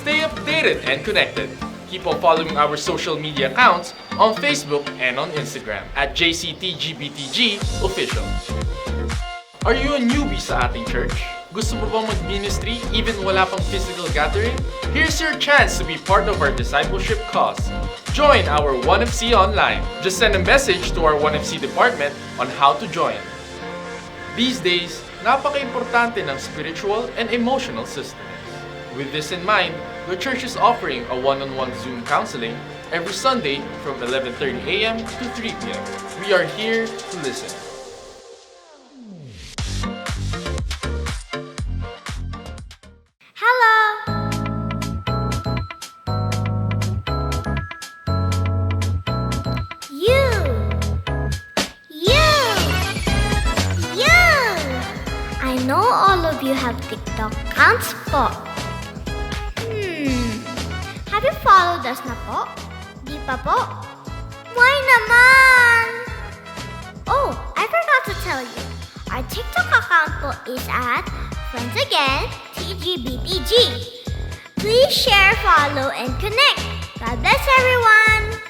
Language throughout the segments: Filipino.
Stay updated and connected. Keep on following our social media accounts on Facebook and on Instagram at JCTGBTG Official. Are you a newbie sa ating church? Gusto mo bang mag-ministry even wala pang physical gathering? Here's your chance to be part of our discipleship cause. Join our 1FC online. Just send a message to our 1FC department on how to join. These days, napaka-importante ng spiritual and emotional sustenance. With this in mind, the church is offering a one-on-one Zoom counseling every Sunday from 11:30 a.m. to 3 p.m. We are here to listen. Hello! You! I know all of you have TikTok accounts po. Have you followed us na po? Di pa po? Why naman? Oh, I forgot to tell you. Our TikTok account po is at Friends Again TGBTG. Please share, follow, and connect. God bless everyone!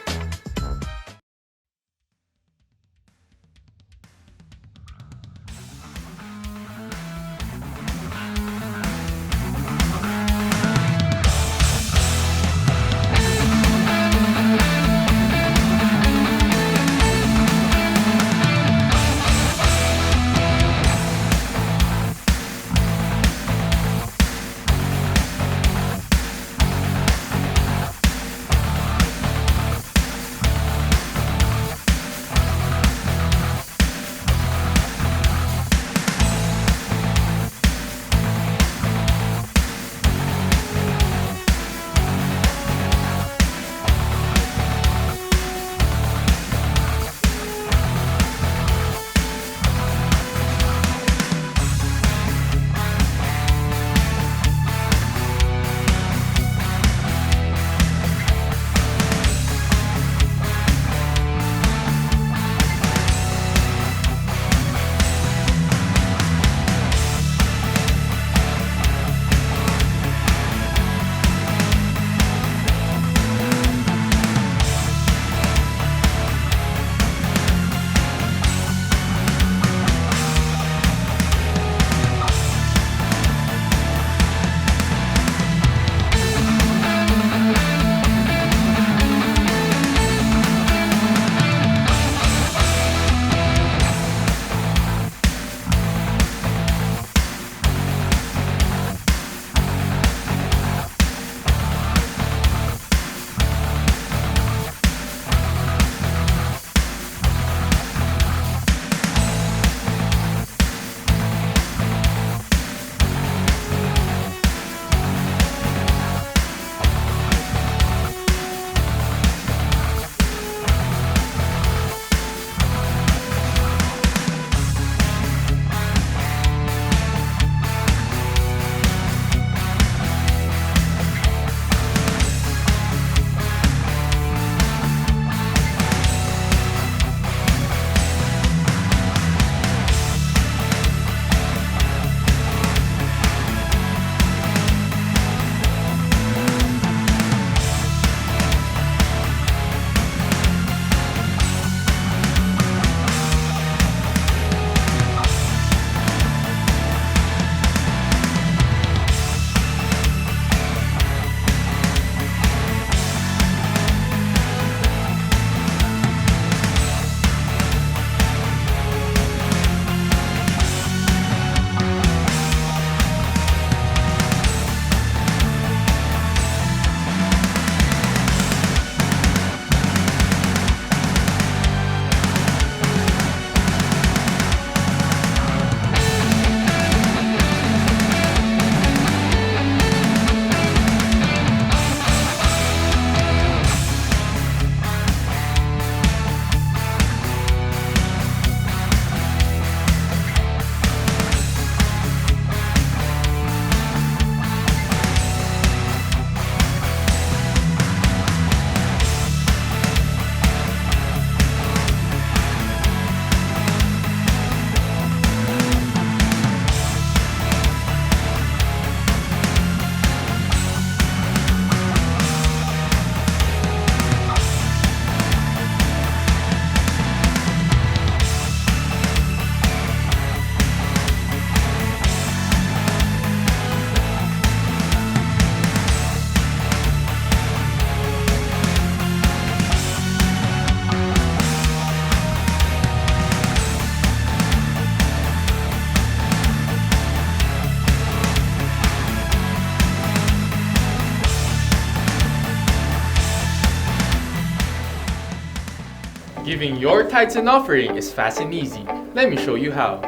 Giving your tithes and offering is fast and easy. Let me show you how.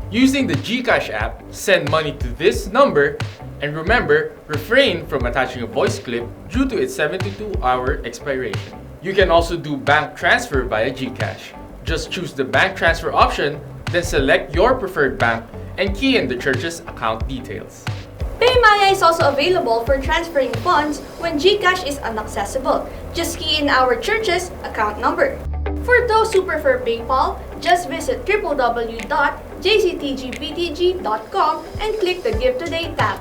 Using the GCash app, send money to this number, and remember, refrain from attaching a voice clip due to its 72-hour expiration. You can also do bank transfer via GCash. Just choose the bank transfer option, then select your preferred bank and key in the church's account details. PayMaya is also available for transferring funds when GCash is inaccessible. Just key in our church's account number. For those who prefer PayPal, just visit www.jctgbtg.com and click the Give Today tab.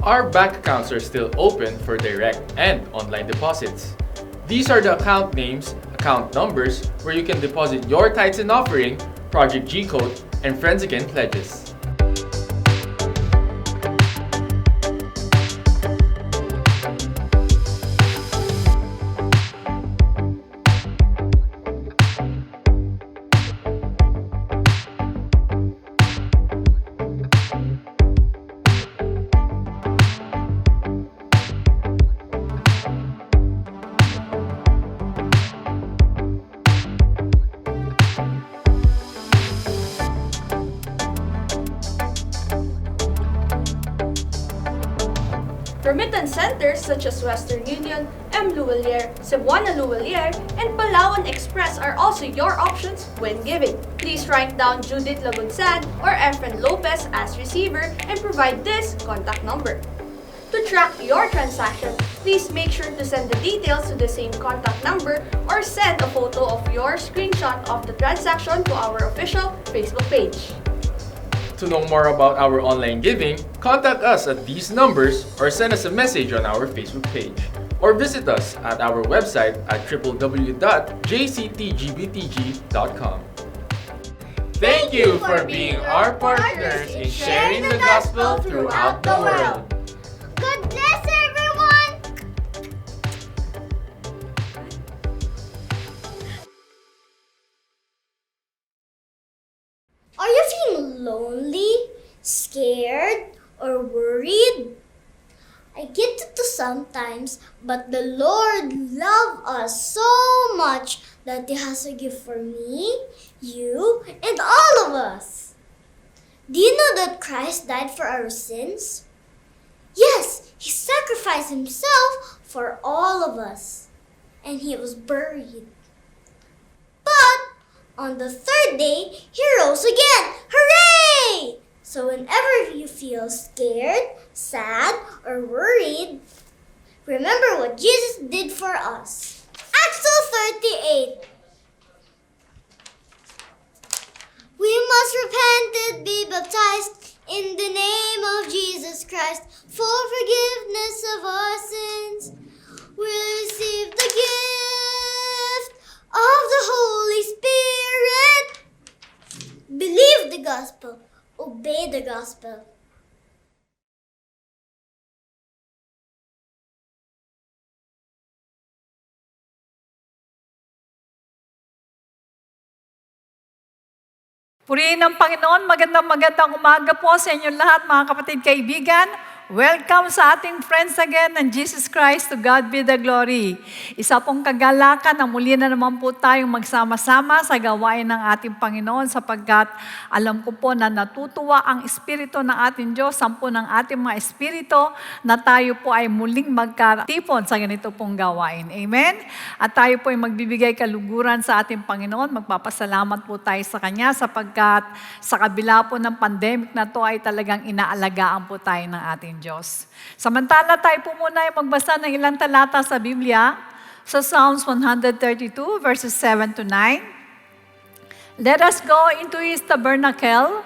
Our bank accounts are still open for direct and online deposits. These are the account names, account numbers, where you can deposit your tithes and offering, Project G Code, and Friends Again pledges. Remittance centers such as Western Union, M. Luwalier, Cebuana Luwalier, and Palawan Express are also your options when giving. Please write down Judith Labunsad or Efren Lopez as receiver and provide this contact number. To track your transaction, please make sure to send the details to the same contact number or send a photo of your screenshot of the transaction to our official Facebook page. To know more about our online giving, contact us at these numbers or send us a message on our Facebook page. Or visit us at our website at www.jctgbtg.com. Thank you for being our partners in sharing the gospel throughout the world. God bless everyone! Are you feeling lonely, scared, or worried? I get it too sometimes, but the Lord loves us so much that He has a gift for me, you, and all of us. Do you know that Christ died for our sins? Yes, He sacrificed Himself for all of us, and He was buried. But on the third day, He rose again. Hooray! So whenever you feel scared, sad, or worried, remember what Jesus did for us. Acts 38. We must repent and be baptized in the name of Jesus Christ for forgiveness of our sins. We receive the gift of the Holy Spirit. Believe the gospel. Obey the gospel. Purihin ng Panginoon, magandang umaga po sa inyong lahat mga kapatid kaibigan. Welcome sa ating Friends Again and Jesus Christ, to God be the glory. Isa pong kagalakan na muli na naman po tayong magsama-sama sa gawain ng ating Panginoon sapagkat alam ko po na natutuwa ang Espiritu ng ating Diyos, sampu ng ating mga Espiritu na tayo po ay muling magkatipon sa ganito pong gawain. Amen? At tayo po ay magbibigay kaluguran sa ating Panginoon. Magpapasalamat po tayo sa Kanya sapagkat sa kabila po ng pandemic na to ay talagang inaalagaan po tayo ng ating Diyos. Samantala tayo po muna ay magbasa ng ilang talata sa Biblia sa Psalms 132 verses 7 to 9. Let us go into His tabernacle.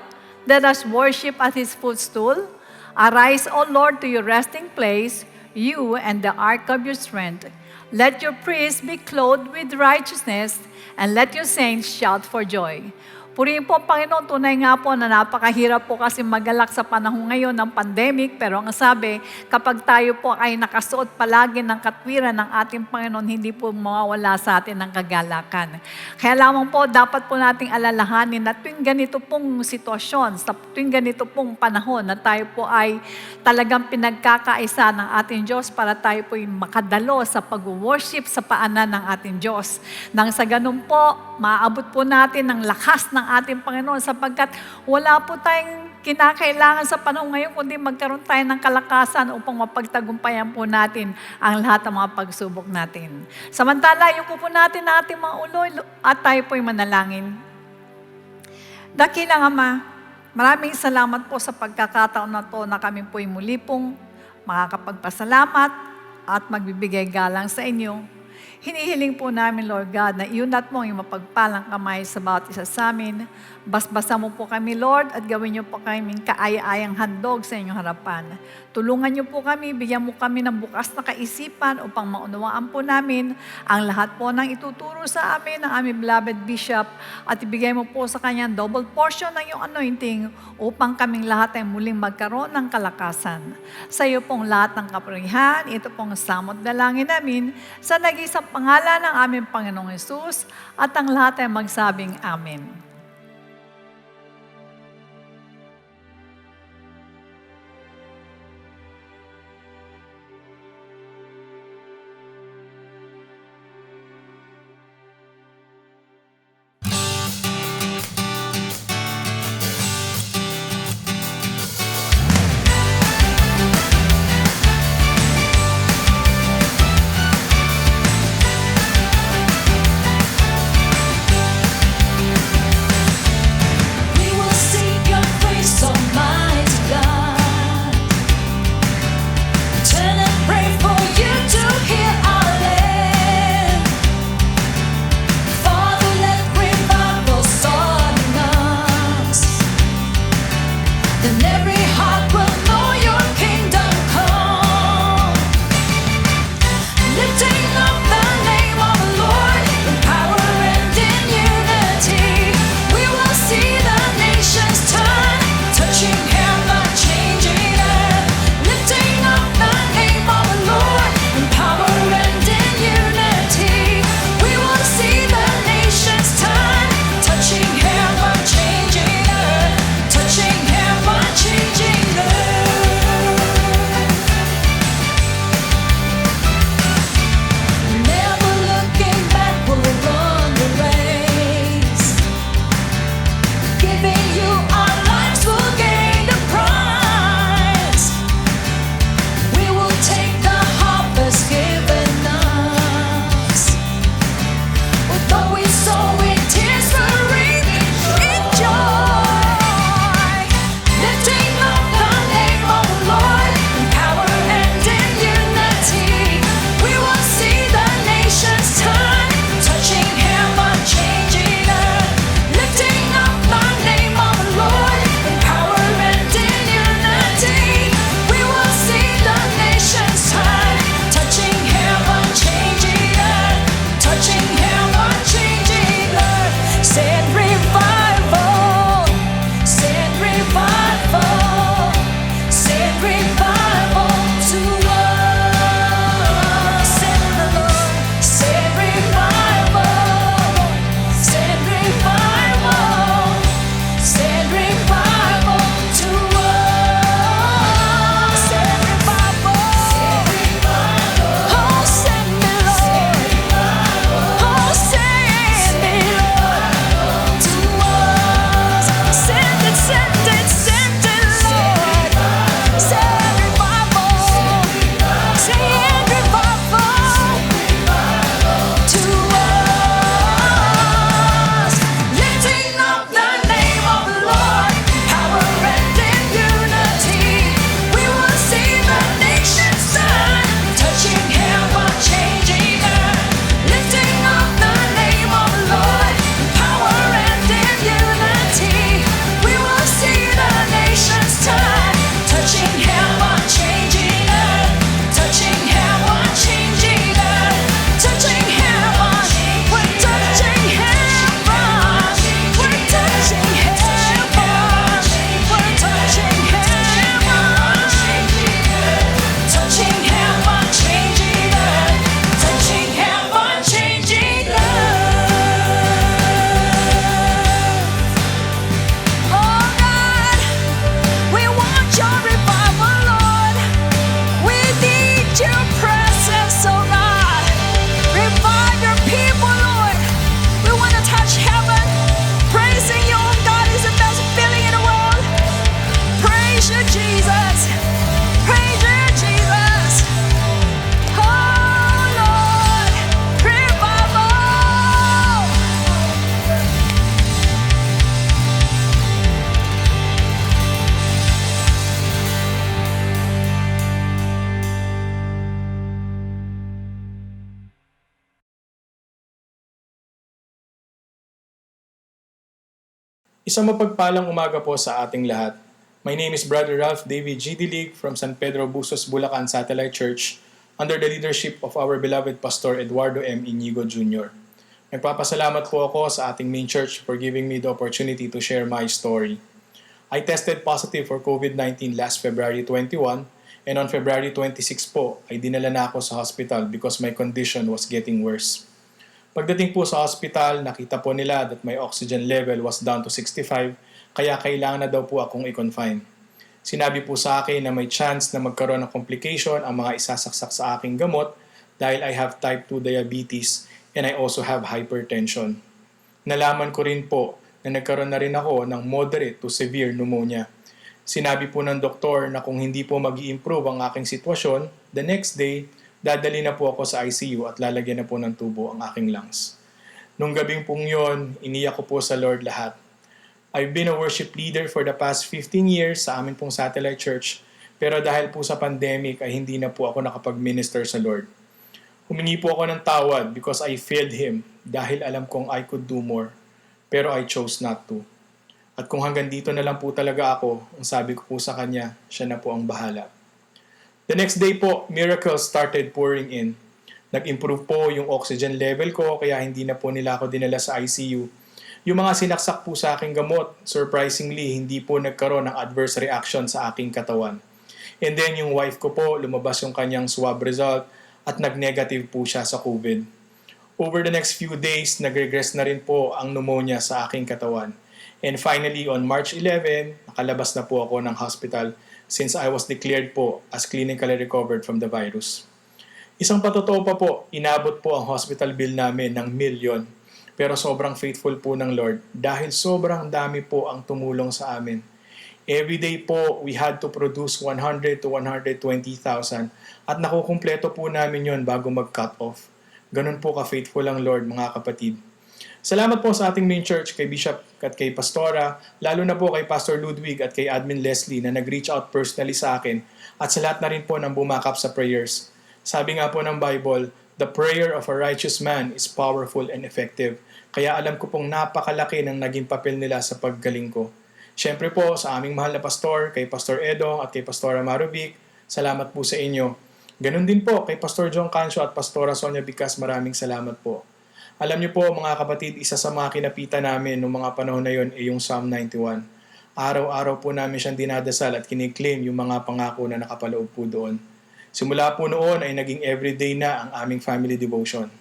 Let us worship at His footstool. Arise, O Lord, to your resting place, you and the ark of your strength. Let your priests be clothed with righteousness, and let your saints shout for joy. Purihin po ang Panginoon, tunay nga po na napakahirap po kasi magalak sa panahon ngayon ng pandemic, pero ang sabi, kapag tayo po ay nakasuot palagi ng katwiran ng ating Panginoon, hindi po mawawala sa atin ng kagalakan. Kaya lamang po, dapat po nating alalahanin na tuwing ganito pong sitwasyon, sa tuwing ganito pong panahon na tayo po ay talagang pinagkakaisa ng ating Diyos para tayo po ay makadalo sa pag-worship sa paanan ng ating Diyos. Nang sa ganun po, maaabot po natin ng lakas ng ating Panginoon sapagkat wala po tayong kinakailangan sa panahon ngayon kundi magkaroon tayo ng kalakasan upang mapagtagumpayan po natin ang lahat ng mga pagsubok natin. Samantala, yuko po natin ang ating mga ulo at tayo po'y manalangin. Dakilang Ama, maraming salamat po sa pagkakataon na to na kami po'y muli pong makakapagpasalamat at magbibigay galang sa inyo. Hinihiling po namin, Lord God, na iunat mo yung mapagpalang kamay sa bawat isa sa amin. Basbasa mo po kami, Lord, at gawin niyo po kaming kaaya-ayang handog sa inyong harapan. Tulungan niyo po kami, bigyan mo kami ng bukas na kaisipan upang maunawaan po namin ang lahat po ng ituturo sa amin ng aming beloved Bishop at ibigay mo po sa kanya double portion ng iyong anointing upang kaming lahat ay muling magkaroon ng kalakasan. Sa iyo pong lahat ng kapurihan, ito pong samot dalangin namin sa nag-iisang pangalan ng aming Panginoong Hesus at ang lahat ay magsabing Amen. Isang mapagpalang umaga po sa ating lahat. My name is Brother Ralph David G. Dilig from San Pedro Busos, Bulacan Satellite Church under the leadership of our beloved Pastor Eduardo M. Inigo Jr. Nagpapasalamat po ako sa ating main church for giving me the opportunity to share my story. I tested positive for COVID-19 last February 21 and on February 26 po ay dinala na ako sa hospital because my condition was getting worse. Pagdating po sa hospital, nakita po nila that my oxygen level was down to 65, kaya kailangan na daw po akong i-confine. Sinabi po sa akin na may chance na magkaroon ng complication ang mga isasaksak sa aking gamot dahil I have type 2 diabetes and I also have hypertension. Nalaman ko rin po na nagkaroon na rin ako ng moderate to severe pneumonia. Sinabi po ng doktor na kung hindi po mag-i-improve ang aking sitwasyon, the next day, dadali na po ako sa ICU at lalagyan na po ng tubo ang aking lungs. Nung gabing pong yon, iniyak ko po sa Lord lahat. I've been a worship leader for the past 15 years sa amin pong satellite church, pero dahil po sa pandemic ay hindi na po ako nakapag-minister sa Lord. Humingi po ako ng tawad because I failed Him dahil alam kong I could do more, pero I chose not to. At kung hanggang dito na lang po talaga ako, ang sabi ko po sa Kanya, siya na po ang bahala. The next day po, miracles started pouring in. Nag-improve po yung oxygen level ko kaya hindi na po nila ako dinala sa ICU. Yung mga sinaksak po sa aking gamot, surprisingly, hindi po nagkaroon ng adverse reaction sa aking katawan. And then yung wife ko po, lumabas yung kanyang swab result at nag-negative po siya sa COVID. Over the next few days, nag-regress na rin po ang pneumonia sa aking katawan. And finally, on March 11, nakalabas na po ako ng hospital since I was declared po as clinically recovered from the virus. Isang patotoo pa po, inabot po ang hospital bill namin ng milyon. Pero sobrang faithful po ng Lord dahil sobrang dami po ang tumulong sa amin. Every day po, we had to produce 100 to 120,000 at nakukumpleto po namin yon bago mag-cut off. Ganun po ka-faithful ang Lord, mga kapatid. Salamat po sa ating main church, kay Bishop at kay Pastora, lalo na po kay Pastor Ludwig at kay Admin Leslie na nag-reach out personally sa akin at sa lahat na rin po ng bumakap sa prayers. Sabi nga po ng Bible, the prayer of a righteous man is powerful and effective. Kaya alam ko pong napakalaki ng naging papel nila sa paggaling ko. Siyempre po sa aming mahal na pastor, kay Pastor Edong at kay Pastora Marovic, salamat po sa inyo. Ganun din po kay Pastor John Cancio at Pastora Sonia Bicas, maraming salamat po. Alam niyo po mga kapatid, isa sa mga kinapitan namin noong mga panahon na yon ay yung Psalm 91. Araw-araw po namin siyang dinadasal at kiniklaim yung mga pangako na nakapaloob po doon. Simula po noon ay naging everyday na ang aming family devotion.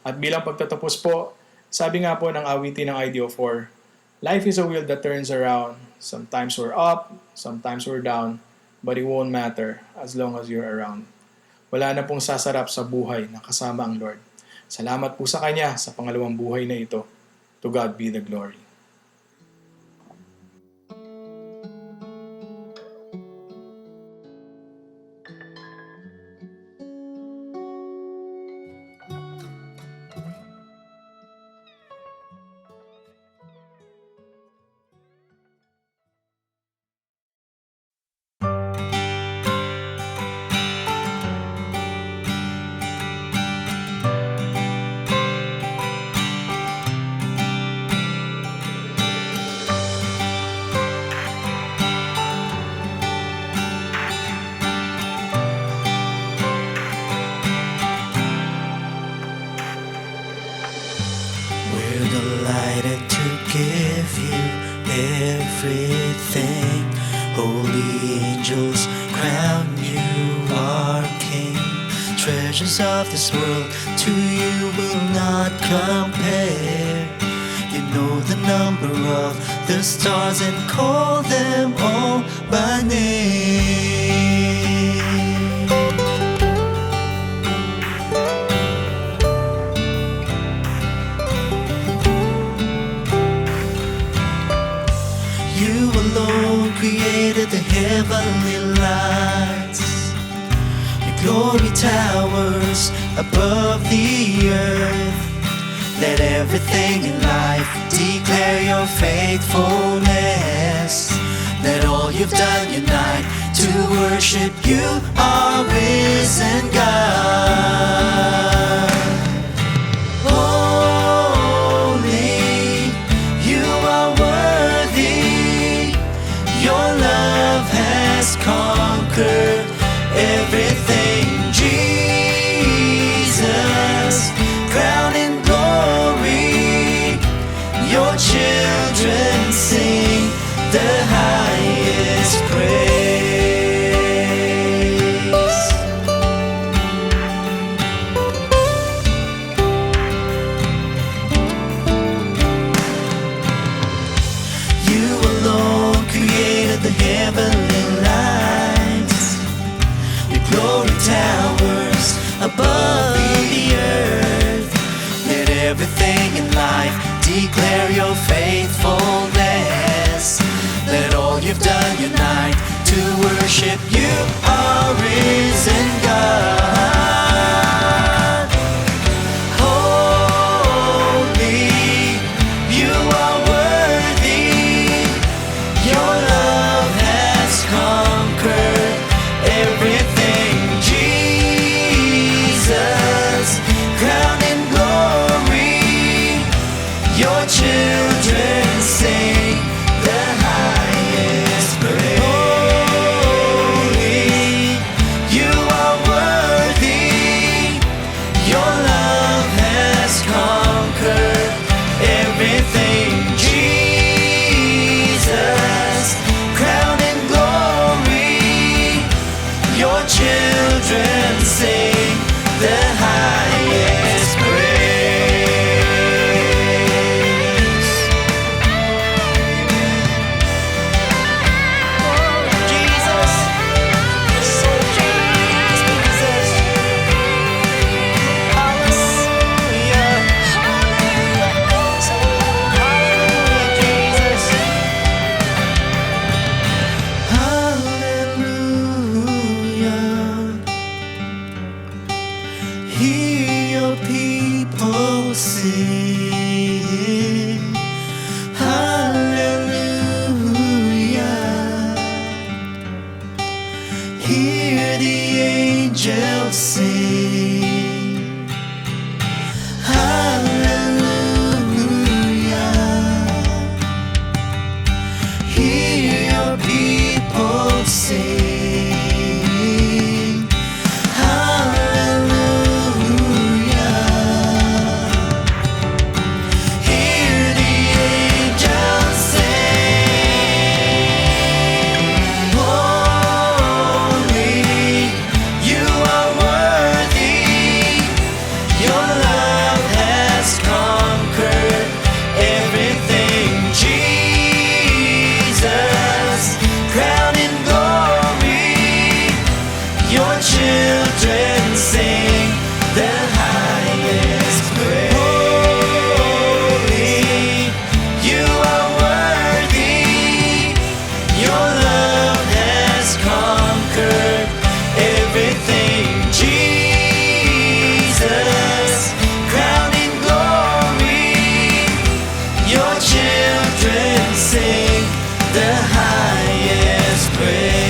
At bilang pagtatapos po, sabi nga po ng awitin ng IDO4, life is a wheel that turns around. Sometimes we're up, sometimes we're down, but it won't matter as long as you're around. Wala na pong sasarap sa buhay na kasama ang Lord. Salamat po sa Kanya sa pangalawang buhay na ito. To God be the glory. We're delighted to give you everything. Holy angels crown you our King. Treasures of this world to you will not compare. You know the number of the stars and call them all by name. You alone created the heavenly lights. Your glory towers above the earth. Let everything in life declare your faithfulness. Let all you've done unite to worship you, our risen God. Holy, you are worthy. towers above the earth. Let everything in life declare your faithfulness. Let all you've done unite to worship you, our risen God. Holy, you are worthy. Your love has conquered everything. Jesus, crowned in glory, your children sing the highest praise. Holy, you are worthy. Your love has conquered everything. Jesus, crowned in glory, your children sing the highest praise. Jesus, so Jesus, hallelujah, hallelujah, Jesus, hallelujah. Hear your people sing, hallelujah. Hear the angels sing, hallelujah. Hear your people sing, hallelujah. Hear the angels sing, holy, you are worthy. Your love has conquered everything. Jesus, crowned in glory, your children sing the highest praise. Holy, you are worthy. Your love has conquered everything. Jesus, crowned in glory, your children sing the highest praise.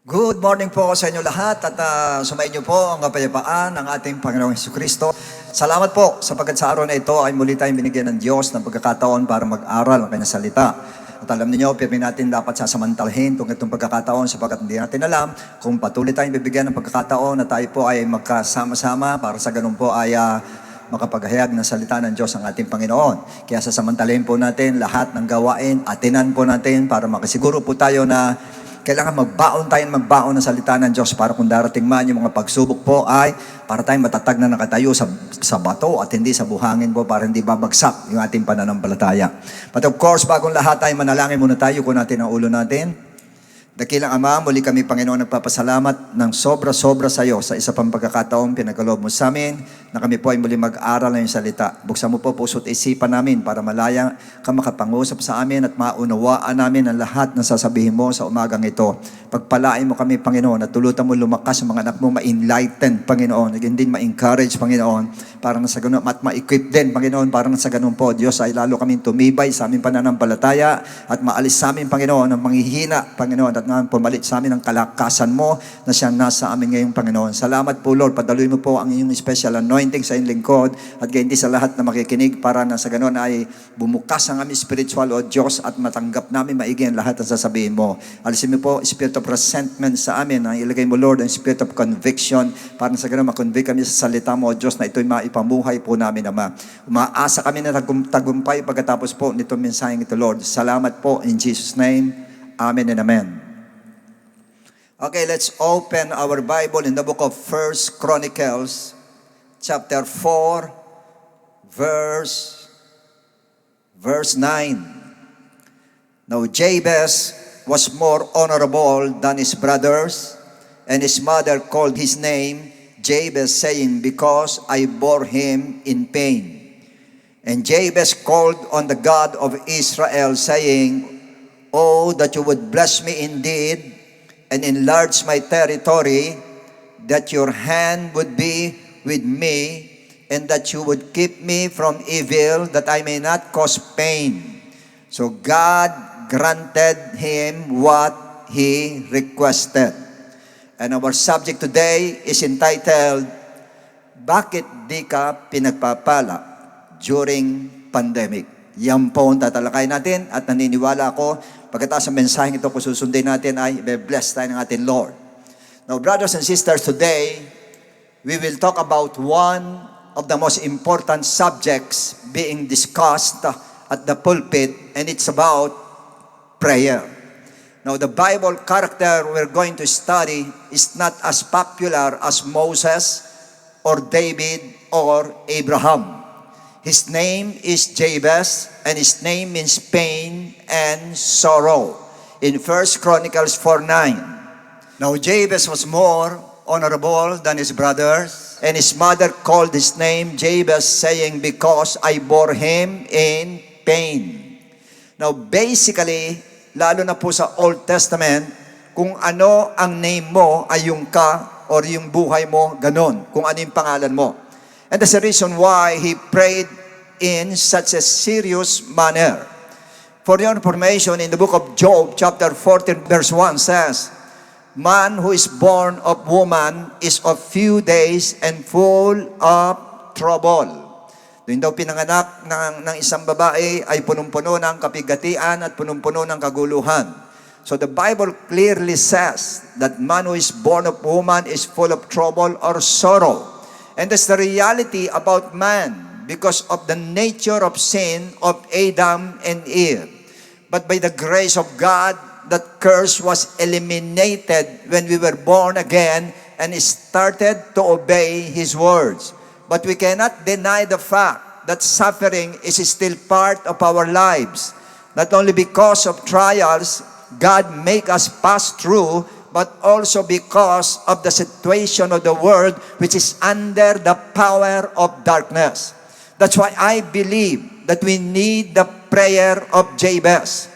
Good morning po sa inyo lahat at sumayin niyo po ang kapayapaan ng ating Panginoong Hesukristo. Salamat po sapagkat sa araw na ito ay muli tayong binigyan ng Diyos ng pagkakataon para mag-aral ang kanyang salita. At alam niyo, pirmi natin dapat sasamantalahin itong pagkakataon sapagkat hindi natin alam kung patuloy tayong bibigyan ng pagkakataon na tayo po ay magkasama-sama para sa ganun po ay makapaghayag ng salita ng Diyos ang ating Panginoon. Kaya sasamantalahin po natin lahat ng gawain, atinan po natin para makasiguro po tayo na kailangan magbaon ng salita ng Diyos para kung darating man yung mga pagsubok po ay para tayong matatag na nakatayo sa bato at hindi sa buhangin po para hindi babagsak yung ating pananampalataya. But of course, bagong lahat ay manalangin muna tayo kung natin ang ulo natin. Dakilang Ama, muli kami Panginoon nagpapasalamat ng sobra-sobra sa iyo sa isa pang pagkakataon pinagkaloob mo sa amin na kami po ay muli mag-aral ng iyong salita. Buksan mo po puso at isipan namin para malaya ka makapangusap sa amin at maunawaan namin ang lahat ng sasabihin mo sa umagang ito. Pagpalain mo kami, Panginoon, at tulutan mo lumakas ang mga anak mo, ma-enlighten, Panginoon, at din ma-encourage, Panginoon, para na sa ganun, at ma-equip din, Panginoon, para na sa ganun po, Diyos, ay lalo kaming tumibay sa aming pananampalataya at maalis sa amin, Panginoon, ang manghihina, Panginoon, at pumalit sa amin ang kalakasan mo na siyang nasa amin ngayong, Panginoon. Salamat po, Lord. Padaluin mo po ang iyong special anointing sa iyong lingkod at gayon din sa lahat na makikinig para na sa ganun ay bumukas ang aming spiritual o Diyos at matanggap namin maigi ang lahat ng sasabihin mo. Alisin mo po, spirit of resentment sa amin. Ang ilagay mo, Lord, ang spirit of conviction para na sa ganun makonvict kami sa salita mo, Diyos, na ito'y maipamuhay po namin, Ama. Umaasa kami na tagumpay pagkatapos po nitong mensaheng ito, Lord. Salamat po in Jesus' name. Amen and amen. Okay, let's open our Bible in the book of 1 Chronicles, chapter 4, verse 9. Now Jabez was more honorable than his brothers, and his mother called his name Jabez, saying, because I bore him in pain. And Jabez called on the God of Israel, saying, oh, that you would bless me indeed, and enlarge my territory, that your hand would be with me, and that you would keep me from evil, that I may not cause pain. So God granted him what he requested. And our subject today is entitled, Bakit di ka pinagpapala during pandemic? Yan po ang tatalakay natin at naniniwala ako pagkatapos ng mensaheng ito kung susundin natin ay be-bless tayo ng ating Lord. Now, brothers and sisters, today, we will talk about one of the most important subjects being discussed at the pulpit, and it's about prayer. Now, the Bible character we're going to study is not as popular as Moses or David or Abraham. His name is Jabez, and his name means pain and sorrow. In 1 Chronicles 4:9. Now Jabez was more honorable than his brothers, and his mother called his name Jabez, saying, because I bore him in pain. Now basically, lalo na po sa Old Testament, kung ano ang name mo ay yung ka or yung buhay mo, ganon. Kung ano yung pangalan mo. And that's the reason why he prayed in such a serious manner. For your information, in the book of Job, chapter 14, verse 1 says, man who is born of woman is of few days and full of trouble. Doon daw pinanganak ng isang babae ay punong-puno ng kapigatian at punong-puno ng kaguluhan. So the Bible clearly says that man who is born of woman is full of trouble or sorrow. And that's the reality about man because of the nature of sin of Adam and Eve. But by the grace of God, that curse was eliminated when we were born again and started to obey His words. But we cannot deny the fact that suffering is still part of our lives. Not only because of trials God make us pass through, but also because of the situation of the world which is under the power of darkness. That's why I believe that we need the prayer of Jabez.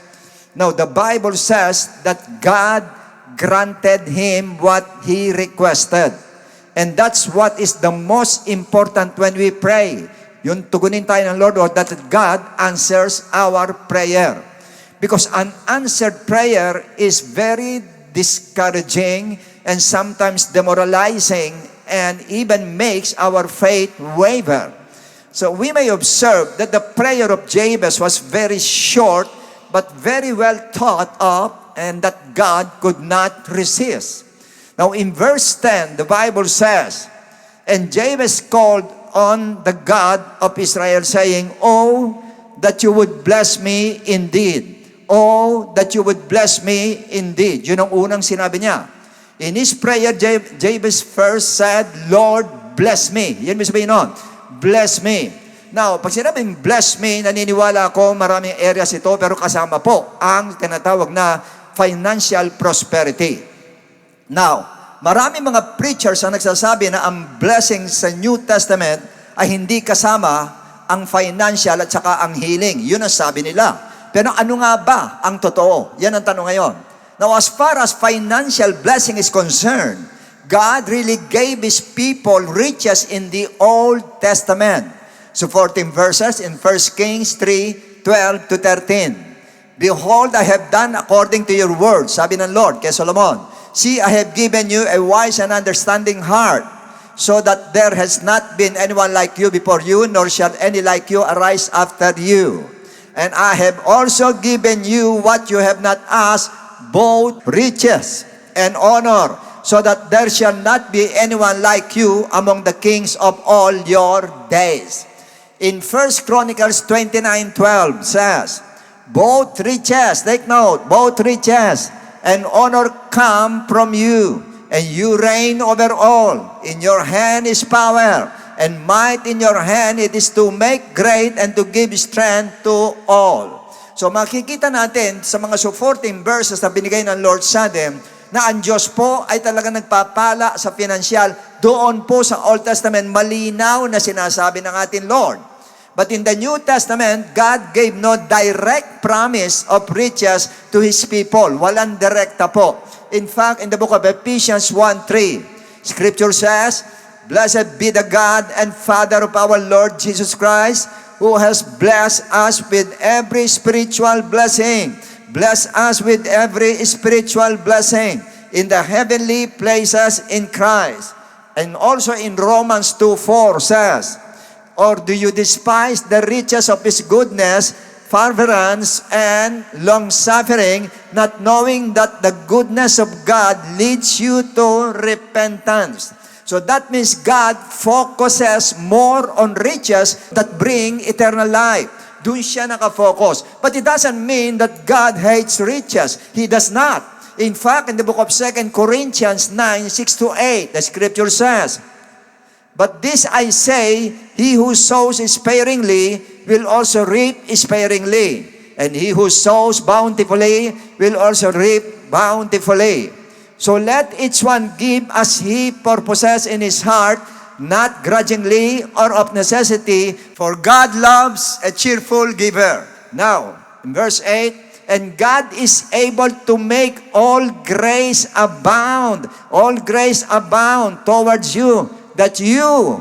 Now, the Bible says that God granted him what he requested. And that's what is the most important when we pray. Yung tugunin tayo ng Lord, or that God answers our prayer. Because an answered prayer is very discouraging and sometimes demoralizing and even makes our faith waver. So we may observe that the prayer of Jabez was very short but very well thought of, and that God could not resist. Now in verse 10, the Bible says, and Jabez called on the God of Israel, saying, oh, that you would bless me indeed. Oh, that you would bless me indeed. Yun ang unang sinabi niya. In his prayer, Jabez first said, Lord, bless me. Yan may sabihin nun, bless me. Now, pag sinabing bless me, naniniwala ako maraming areas ito, pero kasama po ang tinatawag na financial prosperity. Now, marami mga preachers ang nagsasabi na ang blessing sa New Testament ay hindi kasama ang financial at saka ang healing. Yun ang sabi nila. Pero ano nga ba ang totoo? Yan ang tanong ngayon. Now, as far as financial blessing is concerned, God really gave His people riches in the Old Testament. So 14 verses in 1 Kings 3:12 to 13. Behold, I have done according to your word, sabi ng Lord kay Solomon. See, I have given you a wise and understanding heart, so that there has not been anyone like you before you, nor shall any like you arise after you. And I have also given you what you have not asked, both riches and honor, so that there shall not be anyone like you among the kings of all your days. In 1 Chronicles 29:12 says, both riches, take note, both riches and honor come from you, and you reign over all. In your hand is power, and might in your hand it is to make great and to give strength to all. So makikita natin sa mga supporting verses na binigay ng Lord sa atin, na ang Diyos po ay talaga nagpapala sa financial. Doon po sa Old Testament, malinaw na sinasabi ng ating Lord. But in the New Testament, God gave no direct promise of riches to His people. Walang direkta po. In fact, in the book of Ephesians 1:3, Scripture says, Blessed be the God and Father of our Lord Jesus Christ, who has blessed us with every spiritual blessing. Bless us with every spiritual blessing in the heavenly places in Christ. And also in Romans 2:4 says, Or do you despise the riches of His goodness, forbearance, and long-suffering, not knowing that the goodness of God leads you to repentance? So that means God focuses more on riches that bring eternal life. Doon siya nakafocus. But it doesn't mean that God hates riches. He does not. In fact, in the book of 2 Corinthians 9:6-8, the Scripture says, But this I say, he who sows sparingly will also reap sparingly, and he who sows bountifully will also reap bountifully. So let each one give as he purposes in his heart, not grudgingly or of necessity, for God loves a cheerful giver. Now, in verse 8, and God is able to make all grace abound towards you, that you,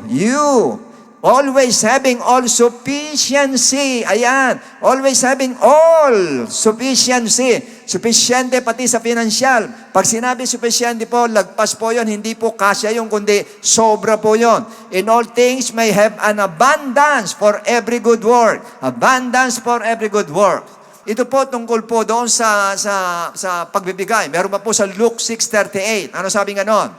always having all sufficiency, ayan, always having all sufficiency, sufficiente pati sa financial. Pag sinabi sufficiente po, lagpas po yon, hindi po kasya yung, kundi sobra po yon. In all things may have an abundance for every good work. Abundance for every good work. Ito po tungkol po doon sa pagbibigay. Meron pa po sa Luke 6:38. Ano sabi nga noon?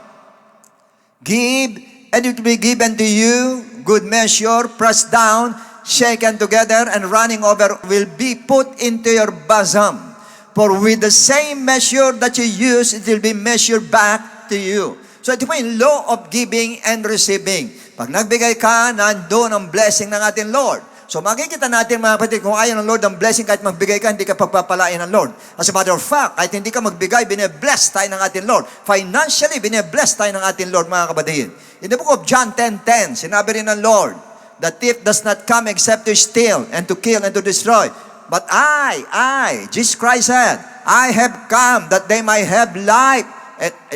Give, and it will be given to you, good measure, pressed down, shaken together, and running over will be put into your bosom. For with the same measure that you use, it will be measured back to you. So ito po yung law of giving and receiving. Pag nagbigay ka, nandoon ang blessing ng ating Lord. So makikita natin mga kapatid, kung ayaw ng Lord ang blessing, kahit magbigay ka, hindi ka pagpapalain ng Lord. As a matter of fact, kahit hindi ka magbigay, bine-bless tayo ng ating Lord. Financially, bine-bless tayo ng ating Lord, mga kapatid. In the book of John 10:10, sinabi rin ng Lord, the thief does not come except to steal and to kill and to destroy. But I, Jesus Christ said, I have come that they may have life.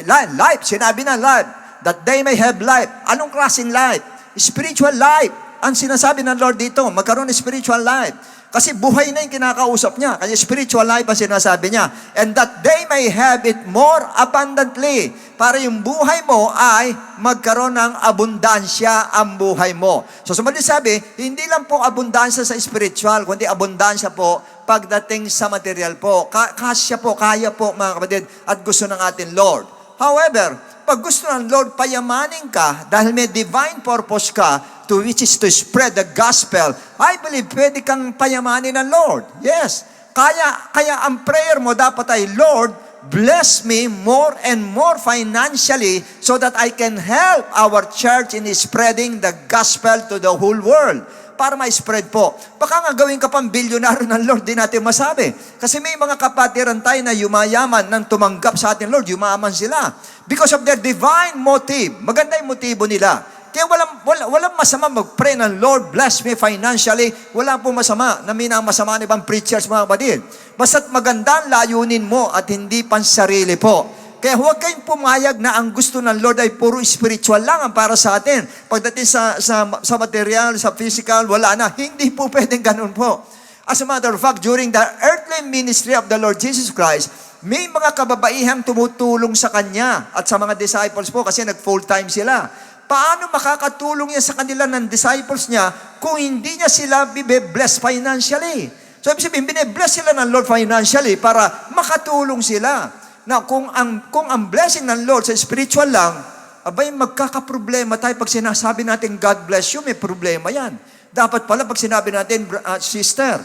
Life, sinabi na life. That they may have life. Anong klaseng life? Spiritual life. Ang sinasabi ng Lord dito, magkaroon ng spiritual life. Kasi buhay na yung kinakausap niya. Kasi spiritual life ang sinasabi niya. And that they may have it more abundantly. Para yung buhay mo ay magkaroon ng abundansya ang buhay mo. So sumunod sabi, hindi lang po abundansya sa spiritual, kundi abundansya po pagdating sa material po. Kasya po, kaya po mga kapatid, at gusto ng ating Lord. However, pag gusto ng Lord payamanin ka dahil may divine purpose ka, to which is to spread the gospel, I believe pwede kang payamanin ng Lord. Yes. Kaya ang prayer mo dapat ay, Lord, bless me more and more financially so that I can help our church in spreading the gospel to the whole world. Para ma-spread po. Baka nga gawin ka pang bilyonaryo ng Lord, di natin masabi. Kasi may mga kapatiran tayo na yumayaman nang tumanggap sa atin, Lord, yumaman sila. Because of their divine motive. Maganda yung motibo nila. Kaya walang masama mag-pray ng Lord, bless me financially. Wala po masama na masama ng ibang preachers, mga kapatid. Basta't maganda ang layunin mo at hindi pansarili po. Kaya huwag kayong pumayag na ang gusto ng Lord ay puro spiritual lang ang para sa atin. Pagdating sa material, sa physical, wala na. Hindi po pwedeng ganun po. As a matter of fact, during the earthly ministry of the Lord Jesus Christ, may mga kababaihang tumutulong sa Kanya at sa mga disciples po kasi nag-full-time sila. Paano makakatulong niya sa kanila ng disciples niya kung hindi niya sila bless financially? So, ibig sabihin, bine-bless sila ng Lord financially para makatulong sila. Now, kung ang blessing ng Lord sa spiritual lang, abay, magkakaproblema tayo pag sinasabi natin, God bless you, may problema yan. Dapat pala pag sinabi natin, sister,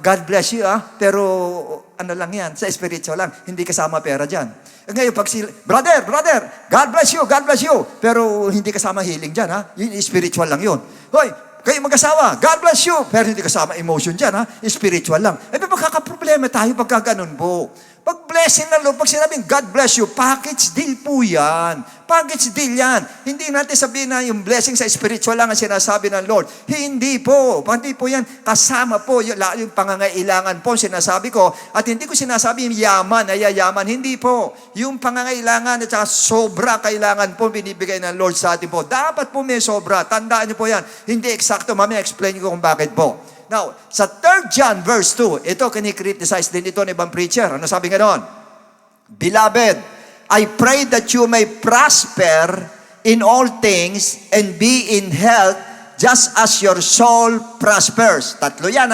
God bless you, pero ano lang yan, sa spiritual lang, hindi kasama pera dyan. Ngayon, pag brother, God bless you, pero hindi kasama healing dyan, Yung spiritual lang yun. Hoy, kayo mag-asawa, God bless you, pero hindi kasama emotion dyan, Spiritual lang. Magkakaproblema tayo pagka ganun po. Pag blessing ng Lord, pag sinabing God bless you, package deal po yan. Package deal yan. Hindi natin sabihin na yung blessing sa spiritual lang ang sinasabi ng Lord. Hindi po. Hindi po yan. Kasama po yung pangangailangan po sinasabi ko. At hindi ko sinasabi yung yaman, ayayaman. Hindi po. Yung pangangailangan at saka sobra kailangan po binibigay ng Lord sa atin po. Dapat po may sobra. Tandaan niyo po yan. Hindi eksakto. Mamaya explain ko kung bakit po. Now, sa 3 John verse 2, ito kinikriticize din ito ng ibang preacher. Ano sabi nga doon? Beloved, I pray that you may prosper in all things and be in health just as your soul prospers. Tatlo yan,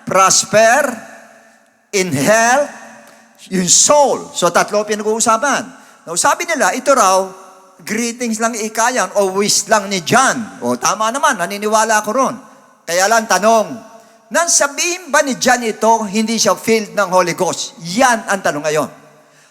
Prosper, in health, yung soul. So, tatlo pinag-uusapan. Now, sabi nila, ito raw, greetings lang ikayan o wish lang ni John. O, tama naman, naniniwala ako ron. Kaya lang tanong, nang sabihin ba ni John ito, hindi siya filled ng Holy Ghost? Yan ang tanong ngayon.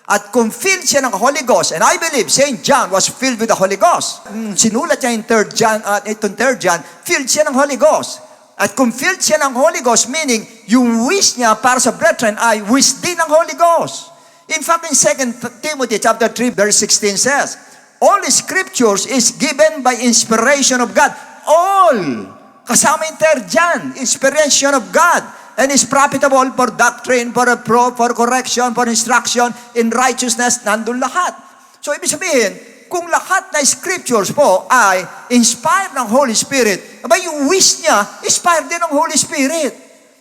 At kung filled siya ng Holy Ghost, and I believe St. John was filled with the Holy Ghost. Sinulat niya in 3 John, itong 3 John, filled siya ng Holy Ghost. At kung filled siya ng Holy Ghost, meaning yung wish niya para sa brethren ay wish din ng Holy Ghost. In fact, in 2 Timothy chapter 3, verse 16 says, all Scriptures is given by inspiration of God. All. Kasama yung 3 John, inspiration of God, and is profitable for doctrine, for reproof, for correction, for instruction in righteousness, nandun lahat. So, ibig sabihin, kung lahat na scriptures po ay inspired ng Holy Spirit, aba yung wish niya, inspired din ng Holy Spirit.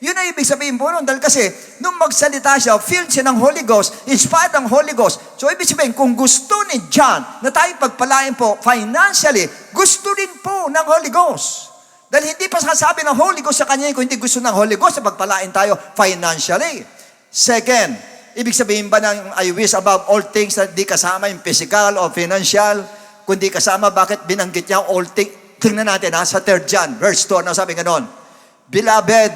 Yun ang ibig sabihin po nun. Dahil kasi, nung magsalita siya, filled siya ng Holy Ghost, inspired ng Holy Ghost. So, ibig sabihin, kung gusto ni John na tayo pagpalain po financially, gusto din po ng Holy Ghost. Dahil hindi pa sasabi ng Holy Ghost sa kanya kung hindi gusto ng Holy Ghost na pagpalain tayo financially. Second, ibig sabihin ba ng I wish above all things na di kasama yung physical o financial? Kung di kasama, bakit binanggit niya all things? Tingnan natin sa 3 John, verse 2, sabi ganon, Beloved,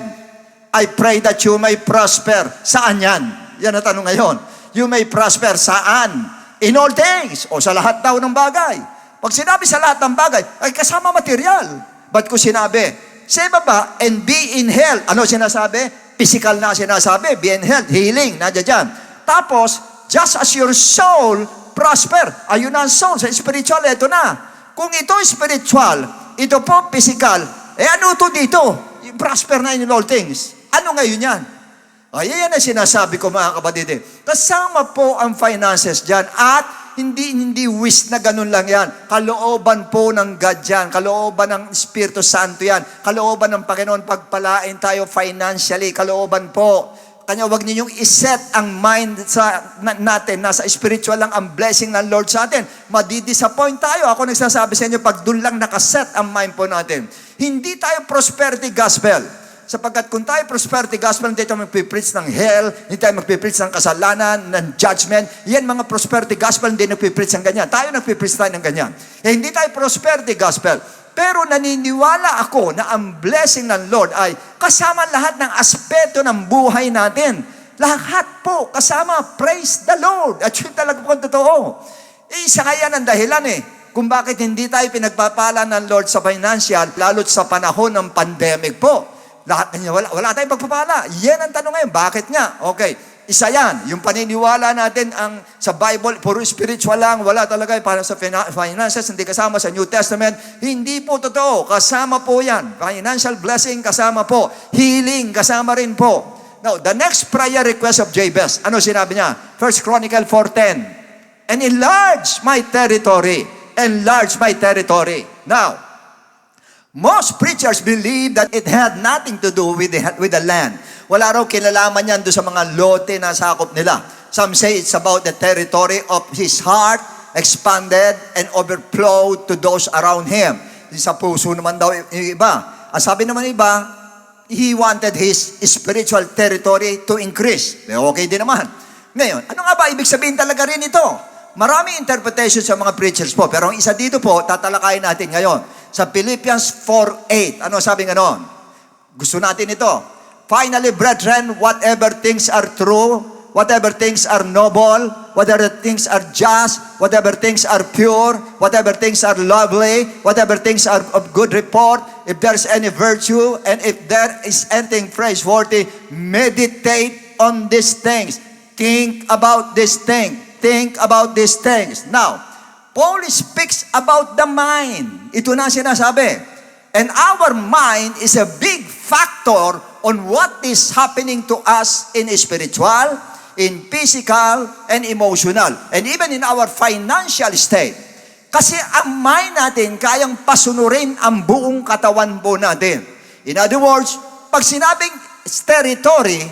I pray that you may prosper. Saan yan? Yan ang tanong ngayon. You may prosper. Saan? In all things. O sa lahat daw ng bagay. Pag sinabi sa lahat ng bagay, ay kasama material. Ba't ko sinabi? Sa baba, and be in health. Ano sinasabi? Physical na sinasabi. Be in health. Healing. Nandiyan dyan. Tapos, just as your soul prosper. Ayun na ang soul. Sa spiritual, ito na. Kung ito spiritual, ito po physical, ano to dito? Prosper na in all things. Ano ngayon yan? Ayan ang sinasabi ko, mga kapatid. Kasama po ang finances dyan at hindi wish na ganun lang yan. Kalooban po ng God yan. Kalooban ng Espiritu Santo yan. Kalooban ng Panginoon pagpalain tayo financially. Kalooban po. Kanya wag ninyong iset ang mind natin. Nasa spiritual lang ang blessing ng Lord sa atin. Madidisappoint tayo. Ako nagsasabi sa inyo, pag doon lang nakaset ang mind po natin. Hindi tayo prosperity gospel. Sapagkat kung tayo prosperity gospel, hindi tayo magpipreach ng hell, hindi tayo magpipreach ng kasalanan, ng judgment. Yan mga prosperity gospel, hindi nagpipreach ng ganyan. Tayo nagpipreach tayo ng ganyan. Hindi tayo prosperity gospel. Pero naniniwala ako na ang blessing ng Lord ay kasama lahat ng aspeto ng buhay natin. Lahat po kasama, praise the Lord. At yun talaga po ang totoo. Isa nga yan ang dahilan kung bakit hindi tayo pinagpapala ng Lord sa financial, lalo't sa panahon ng pandemic po. Wala tayong pagpapala. Yan ang tanong ngayon. Bakit nga? Okay. Isa yan. Yung paniniwala natin sa Bible, puro spiritual lang, wala talaga para sa finances, hindi kasama sa New Testament. Hindi po totoo. Kasama po yan. Financial blessing, kasama po. Healing, kasama rin po. Now, the next prayer request of Jabez, ano sinabi niya? 1 Chronicle 4:10. And enlarge my territory. Enlarge my territory. Now, most preachers believe that it had nothing to do with the land. Wala raw kinalaman yan doon sa mga lote na sakop nila. Some say it's about the territory of his heart, expanded and overflowed to those around him. Sa puso naman daw yung iba. Ang sabi naman iba, he wanted his spiritual territory to increase. Okay din naman. Ngayon, ano nga ba ibig sabihin talaga rin ito? Maraming interpretation sa mga preachers po. Pero ang isa dito po, tatalakayin natin ngayon. Sa Philippians 4:8. Ano sabi nga noon? Gusto natin ito. Finally, brethren, whatever things are true, whatever things are noble, whatever things are just, whatever things are pure, whatever things are lovely, whatever things are of good report, if there's any virtue, and if there is anything praiseworthy, meditate on these things. Think about these things. Think about these things. Now, Paul speaks about the mind. Ito na sinasabi. And our mind is a big factor on what is happening to us in spiritual, in physical, and emotional, and even in our financial state. Kasi ang mind natin kayang pasunurin ang buong katawan po natin. In other words, pag sinabing territory,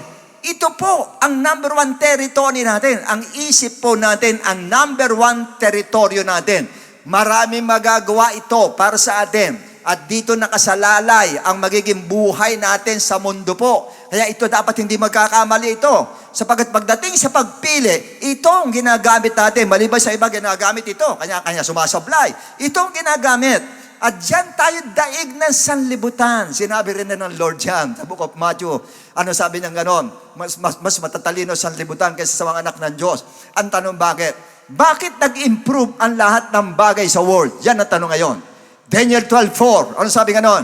ito po ang number one territory natin. Ang isip po natin, ang number one teritoryo natin. Maraming magagawa ito para sa atin. At dito nakasalalay ang magiging buhay natin sa mundo po. Kaya ito dapat hindi magkakamali ito. Sapagkat pagdating sa pagpili, ito ang ginagamit natin. Maliban sa iba, ginagamit ito. Kanya sumasablay. Ito ang ginagamit. At dyan tayo daig ng sanlibutan. Sinabi rin na ng Lord dyan sa Book of Matthew. Ano sabi niya ganon? Mas matatalino sanlibutan kaysa sa mga anak ng Diyos. Ang tanong bakit? Bakit nag-improve ang lahat ng bagay sa world? Yan ang tanong ngayon. Daniel 12:4. Ano sabi ganon?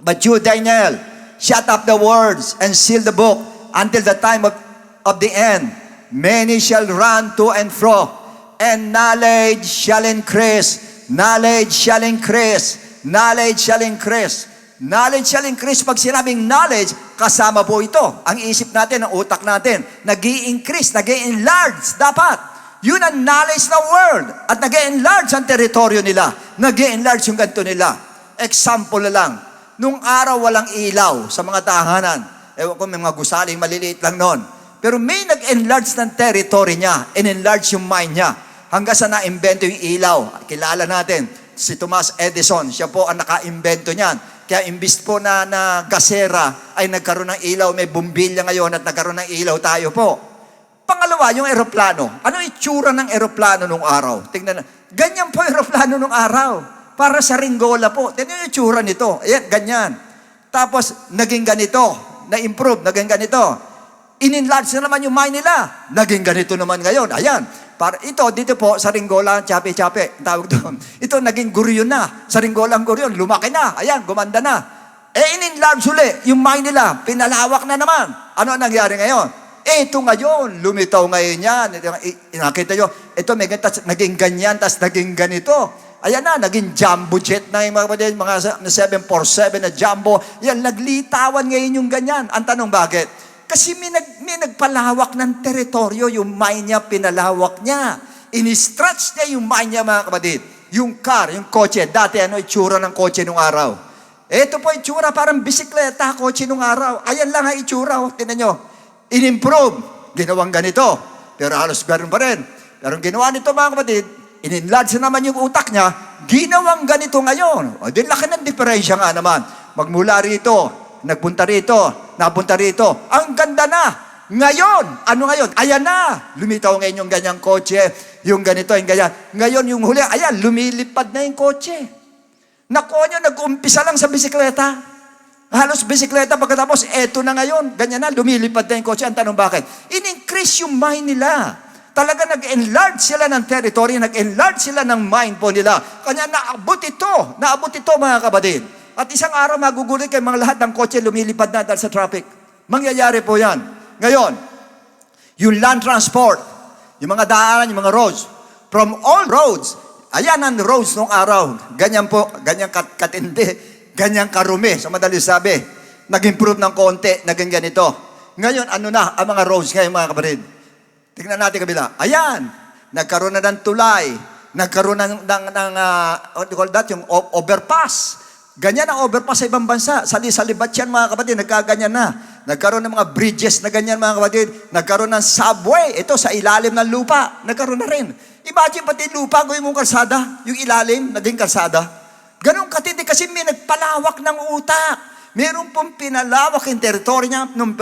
But you, Daniel, shut up the words and seal the book until the time of the end. Many shall run to and fro, and knowledge shall increase. Knowledge shall increase. Knowledge shall increase. Knowledge shall increase. Pag sinabing knowledge, kasama po ito. Ang isip natin, ang utak natin, nag-i-increase, nag-i-enlarge. Dapat. Yun ang knowledge ng world. At nag-i-enlarge ang teritoryo nila. Nag-i-enlarge yung ganito nila. Example na lang. Nung araw walang ilaw sa mga tahanan. Ewan ko, may mga gusaling maliliit lang noon. Pero may nag-enlarge ng territory niya. In-enlarge yung mind niya. Hanggang sa na-invento yung ilaw. Kilala natin, si Thomas Edison. Siya po ang naka-invento niyan. Kaya imbis po na gasera ay nagkaroon ng ilaw, may bumbilya ngayon at nagkaroon ng ilaw tayo po. Pangalawa, yung eroplano. Ano itsura ng eroplano nung araw? Tingnan na. Ganyan po eroplano nung araw. Para sa ringgola po. Tingnan yung itsura nito. Ayan, ganyan. Tapos, naging ganito. Na-improve, naging ganito. In-enlarge na naman yung mind nila. Naging ganito naman ngayon. Ayan. Para ito, dito po, sa ringgola, chape-chape, tawag doon. Ito, naging guryon na. Sa ringgola, guryon, lumaki na. Ayan, gumanda na. In-enlarge uli, yung mind nila, pinalawak na naman. Ano ang nangyari ngayon? Ito ngayon, lumitaw ngayon yan. Nakita nyo, ito, naging ganyan, tas naging ganito. Ayan na, naging jumbo jet na yung mga 747 na jumbo. Yan, naglitawan ngayon yung ganyan. Ang tanong, bakit? Kasi may nagpalawak ng teritoryo, yung mind niya, pinalawak niya. In-stretch niya yung mind niya, mga kapatid. Yung car, yung kotse. Dati, ano itsura ng kotse nung araw? Ito po itsura, parang bisikleta, kotse nung araw. Ayan lang ang itsura, tinan nyo. In-improve, ginawang ganito. Pero halos ganoon pa rin. Pero ginawa nito, mga kapatid, in-enlarge naman yung utak niya, ginawang ganito ngayon. O, di laki ng diferensya nga naman. Magmula rito, nagpunta rito, napunta rito. Ang ganda na. Ngayon, ano ngayon? Ayan na. Lumitaw ngayon yung ganyang kotse, yung ganito, yung ganyan. Ngayon, yung huli, ayan, lumilipad na yung kotse. Nakuha nyo, nag-umpisa lang sa bisikleta. Halos bisikleta pagkatapos, eto na ngayon. Ganyan na, lumilipad na yung kotse. Ang tanong bakit? In-increase yung mind nila. Talaga nag-enlarge sila ng territory, nag-enlarge sila ng mind po nila. Kanya naabot ito mga kapatid. At isang araw magugulit kayo mga lahat ng kotse lumilipad na dahil sa traffic. Mangyayari po yan. Ngayon, yung land transport, yung mga daanan, yung mga roads, from all roads, ayan ang roads nung araw. Ganyan po, ganyan katindi, ganyan karumi. So madali sabi, nag-improve ng konti, naging ganito. Ngayon, ano na ang mga roads ngayon mga kapatid? Tingnan natin kabila. Ayan, nagkaroon na ng tulay, nagkaroon what do you call that, yung overpass. Ganyan ang overpass sa ibang bansa. Sa libat yan mga kapatid, nagkaganyan na. Nagkaroon ng mga bridges na ganyan mga kapatid. Nagkaroon ng subway. Ito sa ilalim ng lupa. Nagkaroon na rin. Imagine pati lupa, gawin mong kalsada. Yung ilalim, naging kalsada. Ganun katindi kasi may nagpalawak ng utak. Meron pong pinalawak yung teritoryo niya nung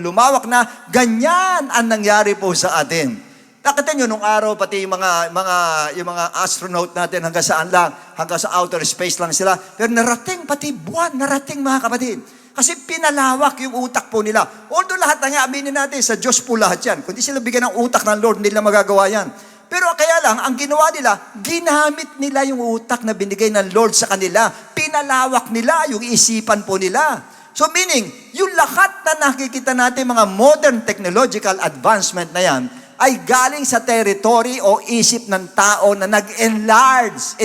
lumawak na. Ganyan ang nangyari po sa atin. Nakita nyo nung araw, pati yung mga astronaut natin hanggang saan lang, hanggang sa outer space lang sila. Pero narating, pati buwan, narating mga kapatid. Kasi pinalawak yung utak po nila. Although lahat na aminin natin, sa Diyos po lahat yan. Kung di sila bigyan ng utak ng Lord, hindi nila magagawa yan. Pero kaya lang, ang ginawa nila, ginamit nila yung utak na binigay ng Lord sa kanila. Pinalawak nila yung isipan po nila. So meaning, yung lahat na nakikita natin, mga modern technological advancement na yan, ay galing sa territory o isip ng tao na nag-enlarge.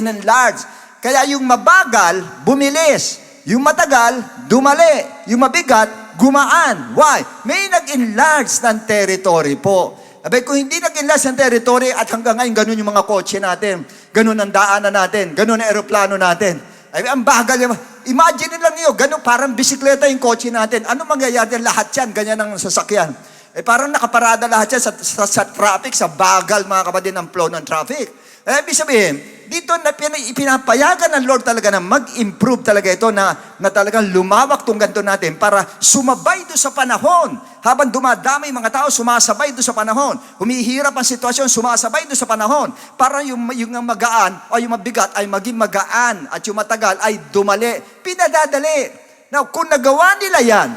Kaya yung mabagal, bumilis. Yung matagal, dumali. Yung mabigat, gumaan. Why? May nag-enlarge ng territory po. Abay, kung hindi nag-enlarge ng territory at hanggang ngayon, ganun yung mga kotse natin, ganun ang daanan natin, ganun ang aeroplano natin. Ay, ang bagal yung... Imagine lang niyo, ganun parang bisikleta yung kotse natin. Ano mangyayari? Lahat yan, ganyan ang sasakyan. Eh parang nakaparada lahat yan sa traffic, sa bagal mga kapatid ng flow ng traffic. Eh, ibig sabihin, dito na ipinapayagan ng Lord talaga na mag-improve talaga ito na talagang lumawak tong ganito natin para sumabay doon sa panahon. Habang dumadami mga tao, sumasabay doon sa panahon. Humihirap ang sitwasyon, sumasabay doon sa panahon. Para yung magaan o yung mabigat ay maging magaan at yung matagal ay dumali. Pinadadali. Now, kung nagawa nila yan,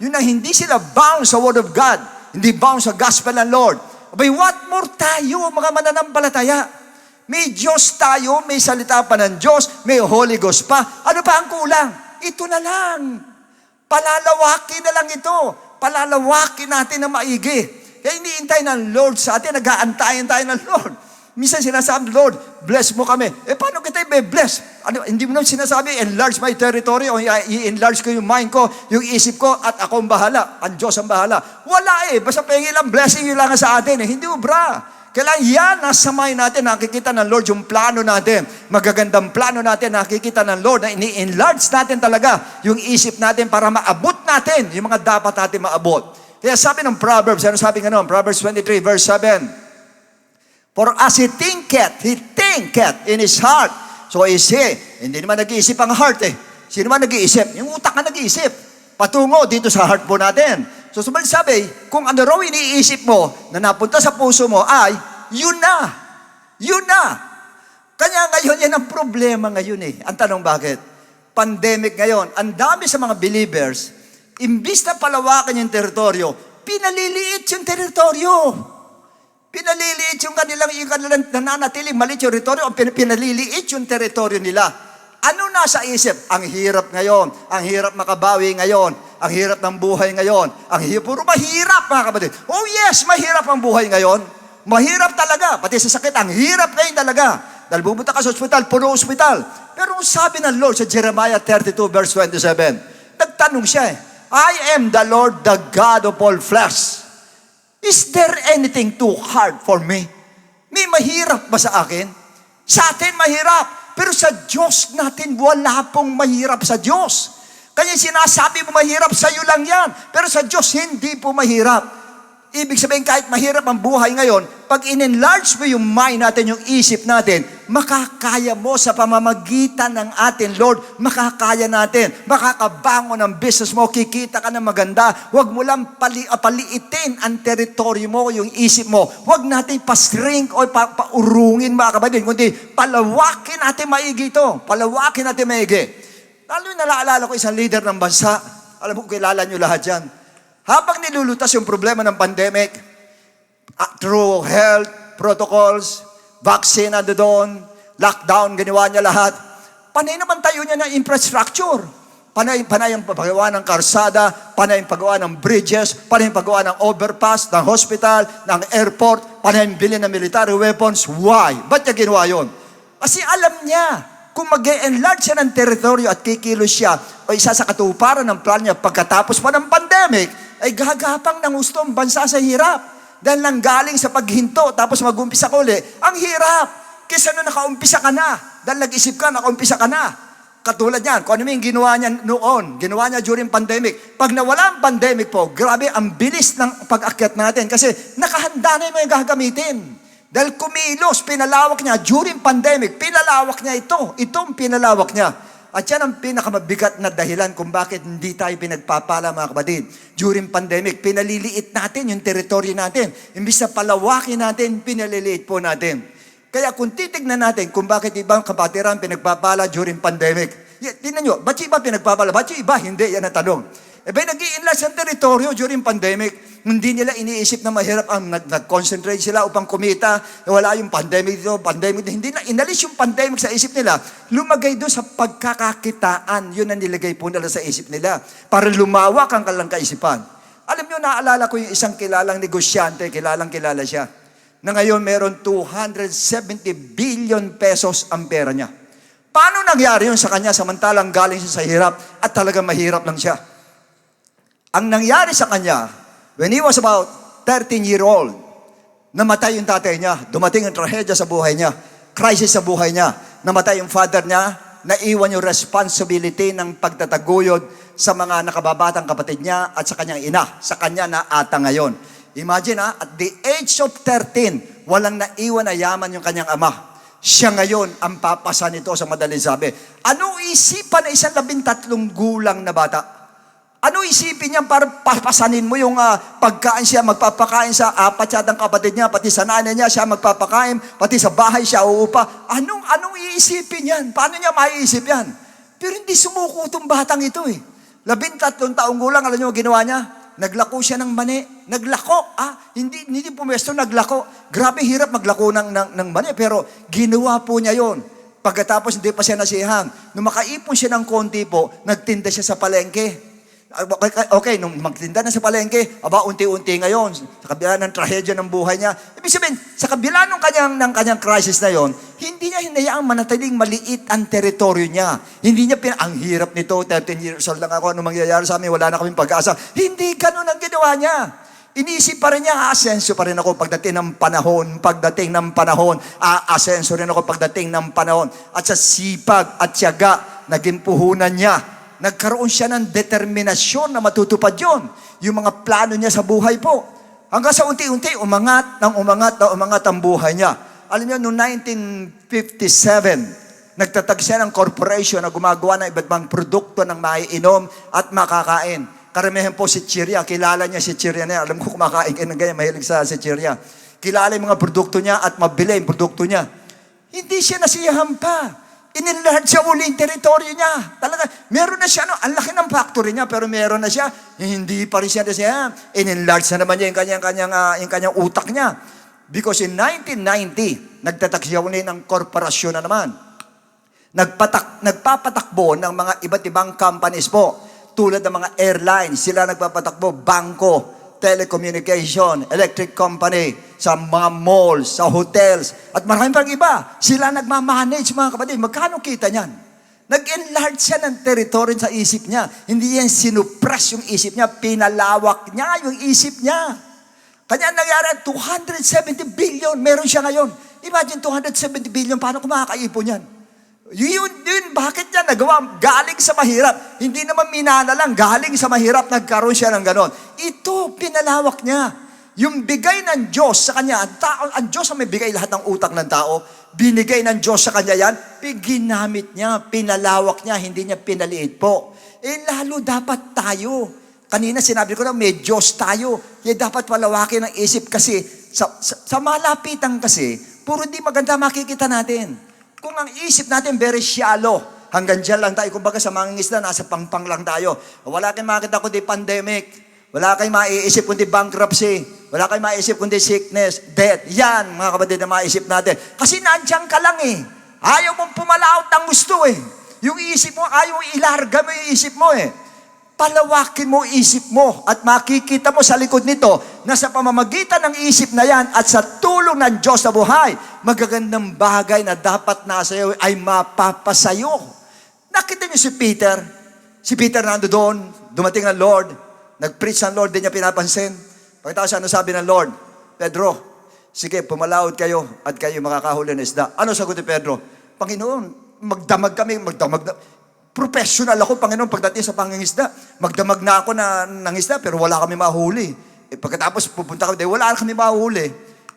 yun na hindi sila bound sa Word of God, hindi bound sa gospel ng Lord. Abay, what more tayo, mga mananampalataya? May Diyos tayo, may salita pa ng Diyos, may Holy Ghost pa. Ano pa ang kulang? Ito na lang. Palalawakin na lang ito. Palalawakin natin na maigi. Kaya iniintay ng Lord sa atin, nag-aantayan tayo ng Lord. Minsan sinasabi, Lord, bless mo kami. Eh, paano kita i-bless? Ano, hindi mo naman sinasabi, enlarge my territory o i-enlarge ko yung mind ko, yung isip ko, at ako ang bahala. Ang Diyos ang bahala. Wala eh. Basta pengi lang, blessing yun lang sa atin eh. Hindi mo, bra. Kailangan yan, nasa mind natin, nakikita ng Lord yung plano natin. Magagandang plano natin, nakikita ng Lord na ini-enlarge natin talaga yung isip natin para maabot natin yung mga dapat natin maabot. Kaya sabi ng Proverbs, ano sabi nga nun? Proverbs 23, verse 7. For as he thinketh in his heart, so is he. Hindi naman nag-iisip ang heart eh. Sino man nag-iisip? Yung utak na nag-iisip. Patungo dito sa heart po natin. So sabi, kung ano raw iniisip mo na napunta sa puso mo ay, yun na. Yun na. Kanya ngayon, yan ang problema ngayon eh. Ang tanong bakit? Pandemic ngayon. Ang dami sa mga believers, imbis na palawakan yung teritoryo, pinaliliit yung teritoryo. Pinaliliit yung kanilang nananatiling maliit yung teritoryo, pinaliliit yung teritoryo nila. Ano nasa isip? Ang hirap ngayon, ang hirap makabawi ngayon, ang hirap ng buhay ngayon, puro mahirap mga kapatid. Oh yes, mahirap ang buhay ngayon. Mahirap talaga, pati sa sakit, ang hirap ngayon talaga. Dahil pumunta ka sa ospital, puro ospital. Pero sabi ng Lord sa Jeremiah 32 verse 27, nagtanong siya I am the Lord, the God of all flesh. Is there anything too hard for me? May mahirap ba sa akin? Sa atin mahirap. Pero sa Diyos natin, wala pong mahirap sa Diyos. Kaya sinasabi mo mahirap, sa iyo lang yan. Pero sa Diyos, hindi po mahirap. Ibig sabihin, kahit mahirap ang buhay ngayon, pag in-enlarge mo yung mind natin, yung isip natin, makakaya mo sa pamamagitan ng atin, Lord, makakaya natin. Makakabangon ang business mo, kikita ka ng maganda. Huwag mo lang paliitin ang teritoryo mo, yung isip mo. Huwag natin pa-shrink o paurungin mga kapatid, kundi palawakin natin maigi ito. Palawakin natin maigi. Lalo yung naalala ko isang leader ng bansa. Alam mo, kilala nyo lahat yan. Habang nilulutas yung problema ng pandemic, through health protocols, vaccine ando doon, lockdown, ginawa niya lahat. Panay naman tayo niya ng infrastructure. Panay ang paggawa ng karsada, panay ang paggawa ng bridges, panay ang paggawa ng overpass, ng hospital, ng airport, panay ang bilhin ng military weapons. Why? Ba't niya ginawa yun? Kasi alam niya, kung mag-enlarge siya ng teritoryo at kikilos siya o isa sa katuparan ng plan niya pagkatapos pa ng pandemic, ay gagapang ng gusto ang bansa sa hirap. Dahil nanggaling sa paghinto, tapos mag-umpisa ka uli, ang hirap. Kesa na nakaumpisa ka na. Dahil nag-isip ka, nakaumpisa ka na. Katulad yan, kung ano yung ginawa niya noon, ginawa niya during pandemic. Pag nawala ang pandemic po, grabe, ang bilis ng pag-akyat natin. Kasi nakahanda na yung gagamitin. Dahil kumilos, pinalawak niya, during pandemic, pinalawak niya ito. Itong pinalawak niya. At yan ang pinakamabigat na dahilan kung bakit hindi tayo pinagpapala, mga kapatid. During pandemic, pinaliliit natin yung teritoryo natin. Imbis na palawakin natin, pinaliliit po natin. Kaya kung titignan natin kung bakit ibang kapatiran pinagpapala during pandemic, tingnan nyo, ba't yung iba pinagpapala? Ba't yung iba hindi? Yan ang tanong. Nag-i-enlarge ang teritoryo during pandemic. Hindi nila iniisip na mahirap ang nag-concentrate sila upang kumita. Wala yung pandemic dito, pandemic dito. Hindi na inalis yung pandemic sa isip nila. Lumagay doon sa pagkakakitaan. Yun ang nilagay po nila sa isip nila. Para lumawak ang kalang kaisipan. Alam nyo, naalala ko yung isang kilalang negosyante, kilala siya, na ngayon meron 270 billion pesos ang pera niya. Paano nangyari yun sa kanya samantalang galing siya sa hirap at talagang mahirap lang siya? Ang nangyari sa kanya, when he was about 13-year-old, namatay yung tatay niya, dumating ang trahedya sa buhay niya, crisis sa buhay niya, namatay yung father niya, naiwan yung responsibility ng pagtataguyod sa mga nakababatang kapatid niya at sa kanyang ina, sa kanya na ata ngayon. Imagine at the age of 13, walang naiwan na yaman yung kanyang ama. Siya ngayon ang papasa nito sa madaling sabi. Ano isipan na isang 13 gulang na bata? Ano isipin niya para papasanin mo yung pagkain siya, magpapakain sa apat yatang kapatid niya, pati sa nanay niya siya magpapakain, pati sa bahay siya uupa. Anong iisipin yan? Paano niya maiisip yan? Pero hindi sumuko itong batang ito eh. 13 taong gulang, alam niyo ginawa niya? Naglako siya ng mani. Naglako. Hindi pumesto, naglako. Grabe hirap maglako ng mani. Pero ginawa po niya yon. Pagkatapos hindi pa siya nasiyahan. Nung makaipon siya ng konti po, nagtinda siya sa palengke. Okay, nung magtinda na sa palengke, unti-unti ngayon, sa kabila ng trahedya ng buhay niya. Ibig sabihin, sa kabila ng kanyang crisis na yon, hindi niya hinayaang manatiling maliit ang teritoryo niya. Hindi niya ang hirap nito, 13 years old lang ako, ano mangyayari sa amin, wala na kaming pag-asa. Hindi ganun ang ginawa niya. Inisip pa rin niya, aasenso pa rin ako pagdating ng panahon, aasenso rin ako pagdating ng panahon. At sa sipag at tiyaga, naging puhunan niya. Nagkaroon siya ng determinasyon na matutupad yon. Yung mga plano niya sa buhay po. Hanggang sa unti-unti, umangat ang buhay niya. Alam niyo, noong 1957, nagtatag siya ng corporation na gumagawa ng iba't ibang produkto ng maiinom at makakain. Karamihan po si Chiria. Kilala niya si Chiria na. Alam ko kumakain ka ng ganyan, mahilig sa si Chiria. Kilala yung mga produkto niya at mabili yung produkto niya. Hindi siya nasiyahan pa. Inenlarge siya uli yung teritoryo niya. Talaga, meron na siya, ang laki ng factory niya, pero meron na siya. Hindi pa rin siya nasiyahan. Inenlarge na naman niya yung kanyang utak niya. Because in 1990, nagtatak siya uli ng korporasyon na naman. Nagpapatakbo ng mga iba't ibang companies po. Tulad ng mga airlines, sila nagpapatakbo, bangko, telecommunication, electric company, sa mga malls, sa hotels, at maraming pang iba. Sila nagmamanage, mga kapatid. Magkano kita niyan? Nag-enlarge siya ng territory sa isip niya. Hindi yan sinuppress yung isip niya, pinalawak niya yung isip niya. Kanya nangyari, 270 billion, meron siya ngayon. Imagine, 270 billion, paano kung makakaipon yan? Yun, bakit yan nagawa? Galing sa mahirap. Hindi naman minana lang, galing sa mahirap, nagkaroon siya ng ganon. Ito, pinalawak niya. Yung bigay ng Diyos sa kanya, ang Diyos ang may bigay lahat ng utak ng tao, binigay ng Diyos sa kanya yan, ginamit niya, pinalawak niya, hindi niya pinaliit po. Lalo dapat tayo. Kanina sinabi ko na may Diyos tayo. Kaya dapat palawakin ang isip kasi sa malapitan kasi, puro di maganda makikita natin. Kung ang isip natin very shallow, Hanggang dyan lang tayo. Kumbaga sa mangingisda, nasa pangpang lang tayo. Wala kayong makita kundi pandemic. Wala kayong maiisip kundi bankruptcy. Wala kayong maiisip kundi sickness, death. Yan, mga kapatid, na maisip natin. Kasi nandiyan ka lang eh. Ayaw mong pumalaot ng gusto eh. Yung isip mo, ayaw mong ilarga mo yung isip mo eh. Palawakin mo isip mo at makikita mo sa likod nito na sa pamamagitan ng isip na yan at sa tulong ng Diyos sa buhay, magagandang bagay na dapat nasa iyo ay mapapasayo. Nakita niyo si Peter? Si Peter nando doon, dumating ang Lord, nag-preach ang Lord, di niya pinapansin. Pagkatapos ano sabi ng Lord? Pedro, sige, pumalaot kayo at kayo makakahuli ng isda. Ano sagot ni Pedro? Panginoon, magdamag kami, professional ako, Panginoon, pagdating sa pangingisda. Magdamag na ako ng isda, pero wala kami mahuli. Pagkatapos pupunta kami, wala kami mahuli.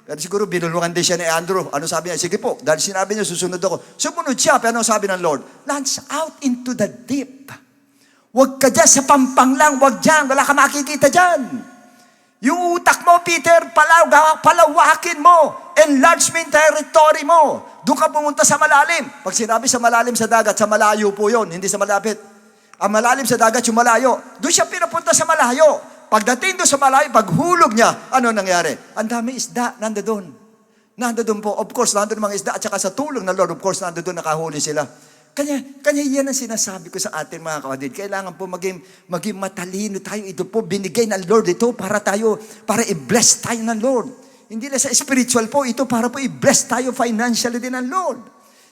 Pero siguro binulungan din siya ni Andrew. Ano sabi niya? Sige po, dahil sinabi niya, susunod ako. Sumunod siya, pero ano sabi ng Lord? Launch out into the deep. Huwag ka dyan sa pampang lang, huwag dyan, wala ka makikita dyan. Yung utak mo, Peter, palawakin mo. Enlarge mo yung territory mo. Doon ka pumunta sa malalim. Pag sinabi sa malalim sa dagat, sa malayo po yun, hindi sa malapit. Ang malalim sa dagat, yung malayo. Doon siya pinapunta sa malayo. Pagdating doon sa malayo, paghulog niya, ano nangyari? Ang dami isda, nandoon. Nandoon po, of course, nandoon mga isda. At saka sa tulong ng Lord, of course, nandoon nakahuli sila. Kanya yan ang sinasabi ko sa atin mga kapatid. Kailangan po maging matalino tayo. Ito po, binigay ng Lord ito para i-bless tayo ng Lord. Hindi na sa spiritual po, ito para po i-bless tayo financially din ng Lord.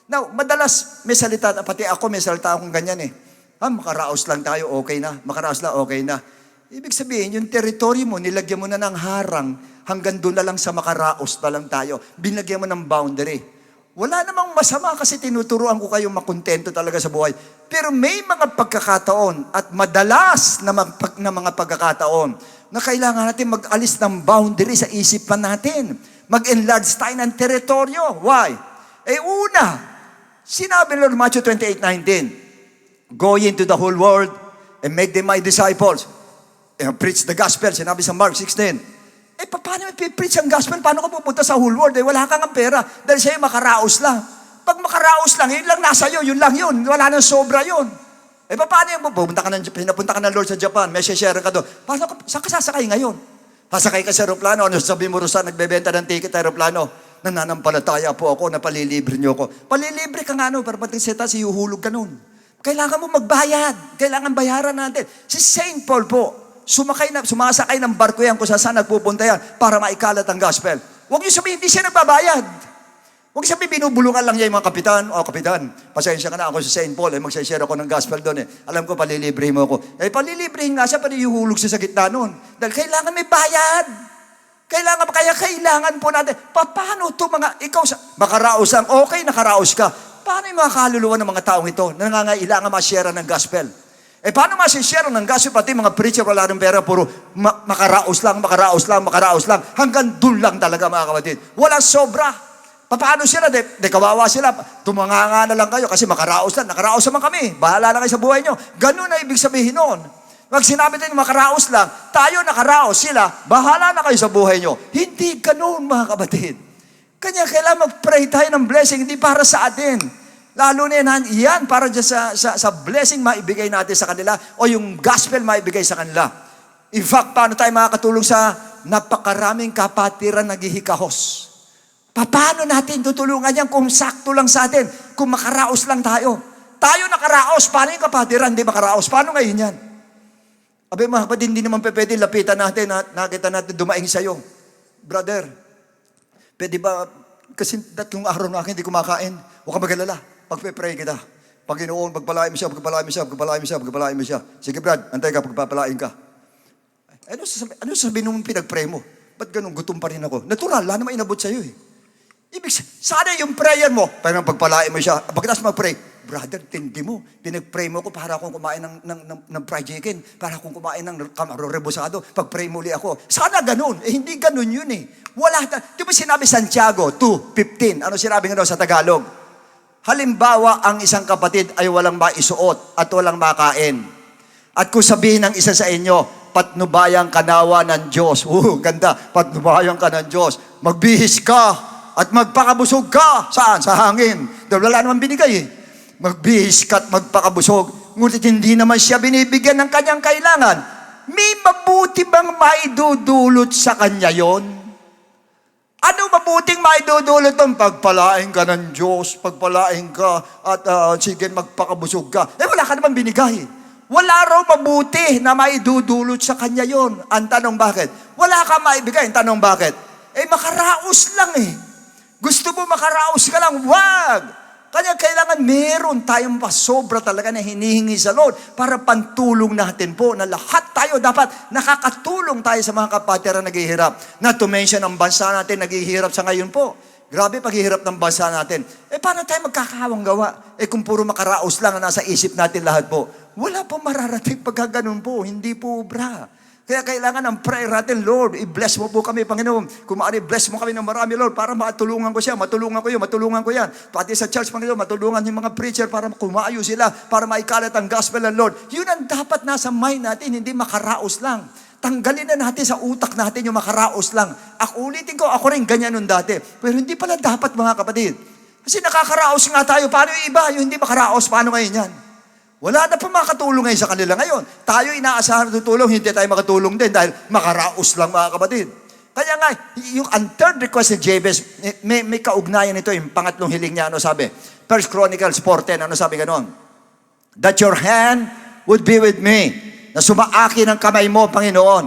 Now, madalas may salita, pati ako may salita akong ganyan eh. Makaraos lang tayo, okay na. Makaraos lang, okay na. Ibig sabihin, yung territory mo, nilagyan mo na ng harang, hanggang doon na lang sa makaraos na lang tayo. Binagyan mo ng boundary. Wala namang masama kasi tinuturuan ko kayo makontento talaga sa buhay. Pero may mga pagkakataon at madalas na mga pagkakataon na kailangan natin mag-alis ng boundary sa isipan natin. Mag-enlarge tayo ng teritoryo. Why? Una, sinabi ng Lord Matthew 28:19, go into the whole world and make them my disciples. Preach the gospel. Sinabi sa Mark 16. Paano i-preach ang gospel? Paano ka pupunta sa whole world? Wala kang ang pera. Dahil sa'yo makaraos lang. Pag makaraos lang, yun lang nasa iyo, yun lang yun. Wala nang sobra yun. Paano yung pinapunta ka ng Lord sa Japan, may share ka doon. Saan ka sasakay ngayon? Sasakay ka sa aeroplano, ano sabi mo Rosa, nagbebenta ng ticket sa aeroplano. Nananampalataya po ako, napalilibre niyo ako. Palilibre ka nga pero pati sa taas, iuhulog ka nun. Kailangan mo magbayad. Kailangan bayaran natin. Si St. Paul po, sumasakay ng barko yan kung saan nagpupunta yan para maikalat ang gospel. Huwag niyo sabihin, hindi siya nagbabayad. Huwag niyo sabihin, binubulungan lang niya yung mga kapitan. Kapitan, pasensya ka na ako sa St. Paul. Magsashare ako ng gospel doon Alam ko, palilibre mo ako. Palilibre nga siya, pero iuhulog siya sa gitna noon. Dahil kailangan may bayad. Kailangan po natin. Paano ito makaraos lang? Okay, nakaraos ka. Paano yung mga kaluluwa ng mga taong ito na nangangailangan ma-share ng gospel? Paano ma-share ng gospel? Pati mga preacher, wala rin pera, puro makaraos lang. Hanggang dun lang talaga mga kapatid. Walang sobra. Paano sila? Kawawa sila. Tumanganga na lang kayo kasi makaraos lang. Nakaraos naman kami. Bahala na kayo sa buhay nyo. Ganun na ibig sabihin nun. Pag sinabi din makaraos lang, tayo nakaraos sila, bahala na kayo sa buhay nyo. Hindi ganun mga kapatid. Kanya kailangan mag-pray tayo ng blessing, hindi para sa atin. Lalo na yan para dyan sa blessing maibigay natin sa kanila o yung gospel maibigay sa kanila. In fact, paano tayo makakatulong sa napakaraming kapatiran naghihikahos? Paano natin tutulungan yan kung sakto lang sa atin? Kung makaraos lang tayo. Tayo nakaraos, paano yung kapatiran hindi makaraos? Paano ngayon yan? Mga kapatid, hindi naman pwede lapitan natin at nakita natin dumaing sa'yo. Brother, pwede ba, kasi tatlong araw na akin hindi kumakain. Huwag ka magalala. Pagpe-pray kita. Panginoon, pagpalain mo siya. Sige Brad, antay ka, pagpapalain ka. Ano sabihin nung pinag-pray mo? Ba't ganun, gutom pa rin ako? Natural, wala naman inabot sa'yo sana yung prayer mo, parang pagpalain mo siya. Pagkatapos mag-pray, brother, tindi mo. Pinag-pray mo ko para akong kumain ng fried chicken, para akong kumain ng kamaro rebosado. Pag-pray muli ako. Sana ganun. Hindi ganun yun Wala. Di ba sinabi Santiago 2:15? Ano sinabi nga sa Tagalog? Halimbawa, ang isang kapatid ay walang maisuot at walang makain. At kung sabihin ng isa sa inyo, patnubayang kanawa ng Diyos. Ganda. Patnubayang ka ng Diyos. Magbihis ka at magpakabusog ka. Saan? Sa hangin. Dahil wala naman binigay magbihis ka at magpakabusog. Ngunit hindi naman siya binibigyan ng kanyang kailangan. May mabuti bang maidudulot sa kanya yon? Ano mabuting maidudulot ng pagpalain ka ng Diyos, pagpalain ka at sige magpakabusog ka? Wala ka naman binigay. Wala raw mabuti na maidudulot sa kanya yon. Ang tanong bakit? Wala ka maibigay. Ang tanong bakit? Makaraos lang eh. Gusto mo makaraos ka lang? Wag! Kanya kailangan meron tayong pasobra talaga na hinihingi sa Lord para pantulong natin po na lahat tayo dapat nakakatulong tayo sa mga kapatid na naghihirap. Not to mention ang bansa natin naghihirap sa ngayon po. Grabe paghihirap ng bansa natin. Paano tayo magkakawang gawa? Kung puro makaraos lang ang nasa isip natin lahat po. Wala po mararating pagkaganon po. Hindi po obra. Kaya kailangan ng prayer natin, Lord, i-bless mo po kami, Panginoon. Kung maaari, bless mo kami ng marami, Lord, para matulungan ko siya, matulungan ko yan. Pati sa church, Panginoon, matulungan yung mga preacher para kumayo sila, para maikalat ang gospel ng Lord. Yun ang dapat nasa mind natin, hindi makaraos lang. Tanggalin na natin sa utak natin yung makaraos lang. Ulitin ko, ako rin ganyan nun dati. Pero hindi pala dapat, mga kapatid. Kasi nakakaraos nga tayo. Paano yung iba? Yung hindi makaraos, paano ngayon yan? Wala na pa makatulong ngayon sa kanila ngayon. Tayo inaasahan na tutulong, hindi tayo makatulong din dahil makaraos lang, mga kapatid. Kaya nga, yung third request ni Jabez, may kaugnayan nito, yung pangatlong hiling niya, ano sabi? 1 Chronicles 4:10, ano sabi ganon? That your hand would be with me, na sumaaki ng kamay mo, Panginoon.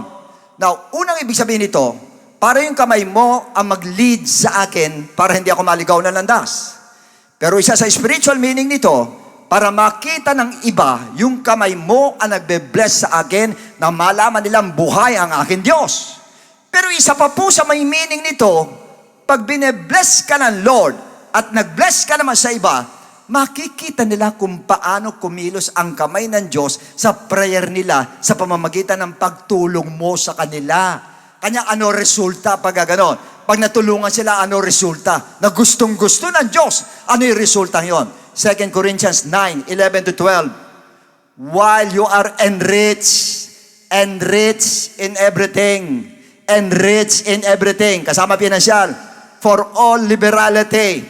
Now, unang ibig sabihin nito, para yung kamay mo ang mag-lead sa akin para hindi ako maligaw na landas. Pero isa sa spiritual meaning nito, para makita ng iba, yung kamay mo ang nagbe-bless sa akin na malaman nilang buhay ang aking Diyos. Pero isa pa po sa may meaning nito, pag bine-bless ka ng Lord at nag-bless ka naman sa iba, makikita nila kung paano kumilos ang kamay ng Diyos sa prayer nila sa pamamagitan ng pagtulong mo sa kanila. Kanya ano resulta pag gano'n? Pag natulungan sila, ano resulta? Na gustong-gusto ng Diyos, ano yung resulta yon? 2 Corinthians 9:11-12. While you are enriched in everything, kasama pinansyal, for all liberality,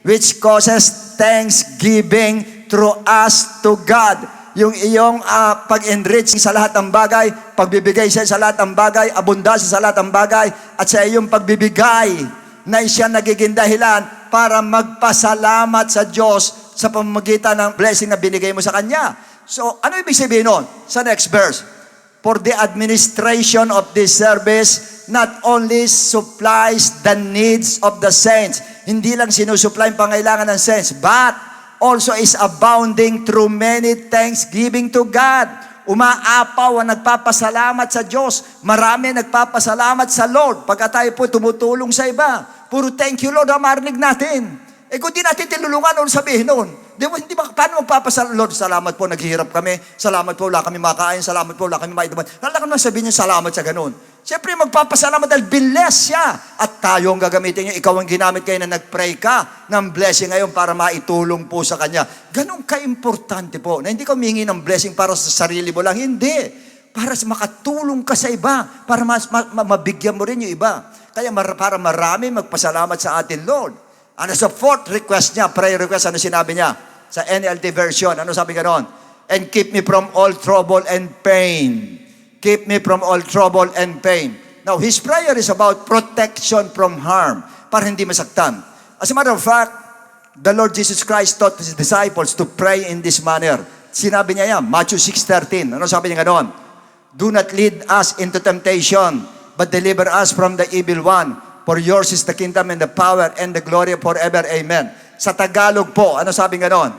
which causes thanksgiving through us to God. Yung iyong pag-enrich sa lahat ng bagay, pagbibigay siya sa lahat ng bagay, abundansya sa lahat ng bagay, at sa iyong pagbibigay na siya nagiging dahilan para magpasalamat sa Diyos sa pamamagitan ng blessing na binigay mo sa Kanya. So, ano ibig sabihin nun? Sa next verse, for the administration of this service not only supplies the needs of the saints, hindi lang sinusupply ang pangailangan ng saints, but also is abounding through many thanksgiving to God. Umaapaw ang nagpapasalamat sa Diyos. Marami nagpapasalamat sa Lord. Pagka tayo po tumutulong sa iba, puro thank you Lord ang marinig natin. Kung di natin tinulungan, ano sabihin noon? Hindi ba, paano magpapasalamat? Lord, salamat po, naghihirap kami. Salamat po, wala kami makain. Salamat po, wala kami maiduman. Wala ka naman sabihin niya salamat sa ganun. Siyempre, magpapasalamat dahil bless siya. At tayo ang gagamitin niya. Ikaw ang ginamit kayo na nag-pray ka ng blessing ngayon para maitulong po sa Kanya. Ganun ka-importante po. Na hindi ka humingi ng blessing para sa sarili mo lang. Hindi. Para makatulong ka sa iba. Para mabigyan mo rin yung iba. Kaya para marami magpasalamat sa atin, Lord. Ano sa fourth request niya, prayer request, ano sinabi niya? Sa NLT version, ano sabi ganon? And keep me from all trouble and pain. Keep me from all trouble and pain. Now, his prayer is about protection from harm, para hindi masaktan. As a matter of fact, the Lord Jesus Christ taught His disciples to pray in this manner. Sinabi niya yan, Matthew 6:13. Ano sabi niya ganon? Do not lead us into temptation, but deliver us from the evil one. For yours is the kingdom and the power and the glory forever. Amen. Sa Tagalog po, ano sabi ganon?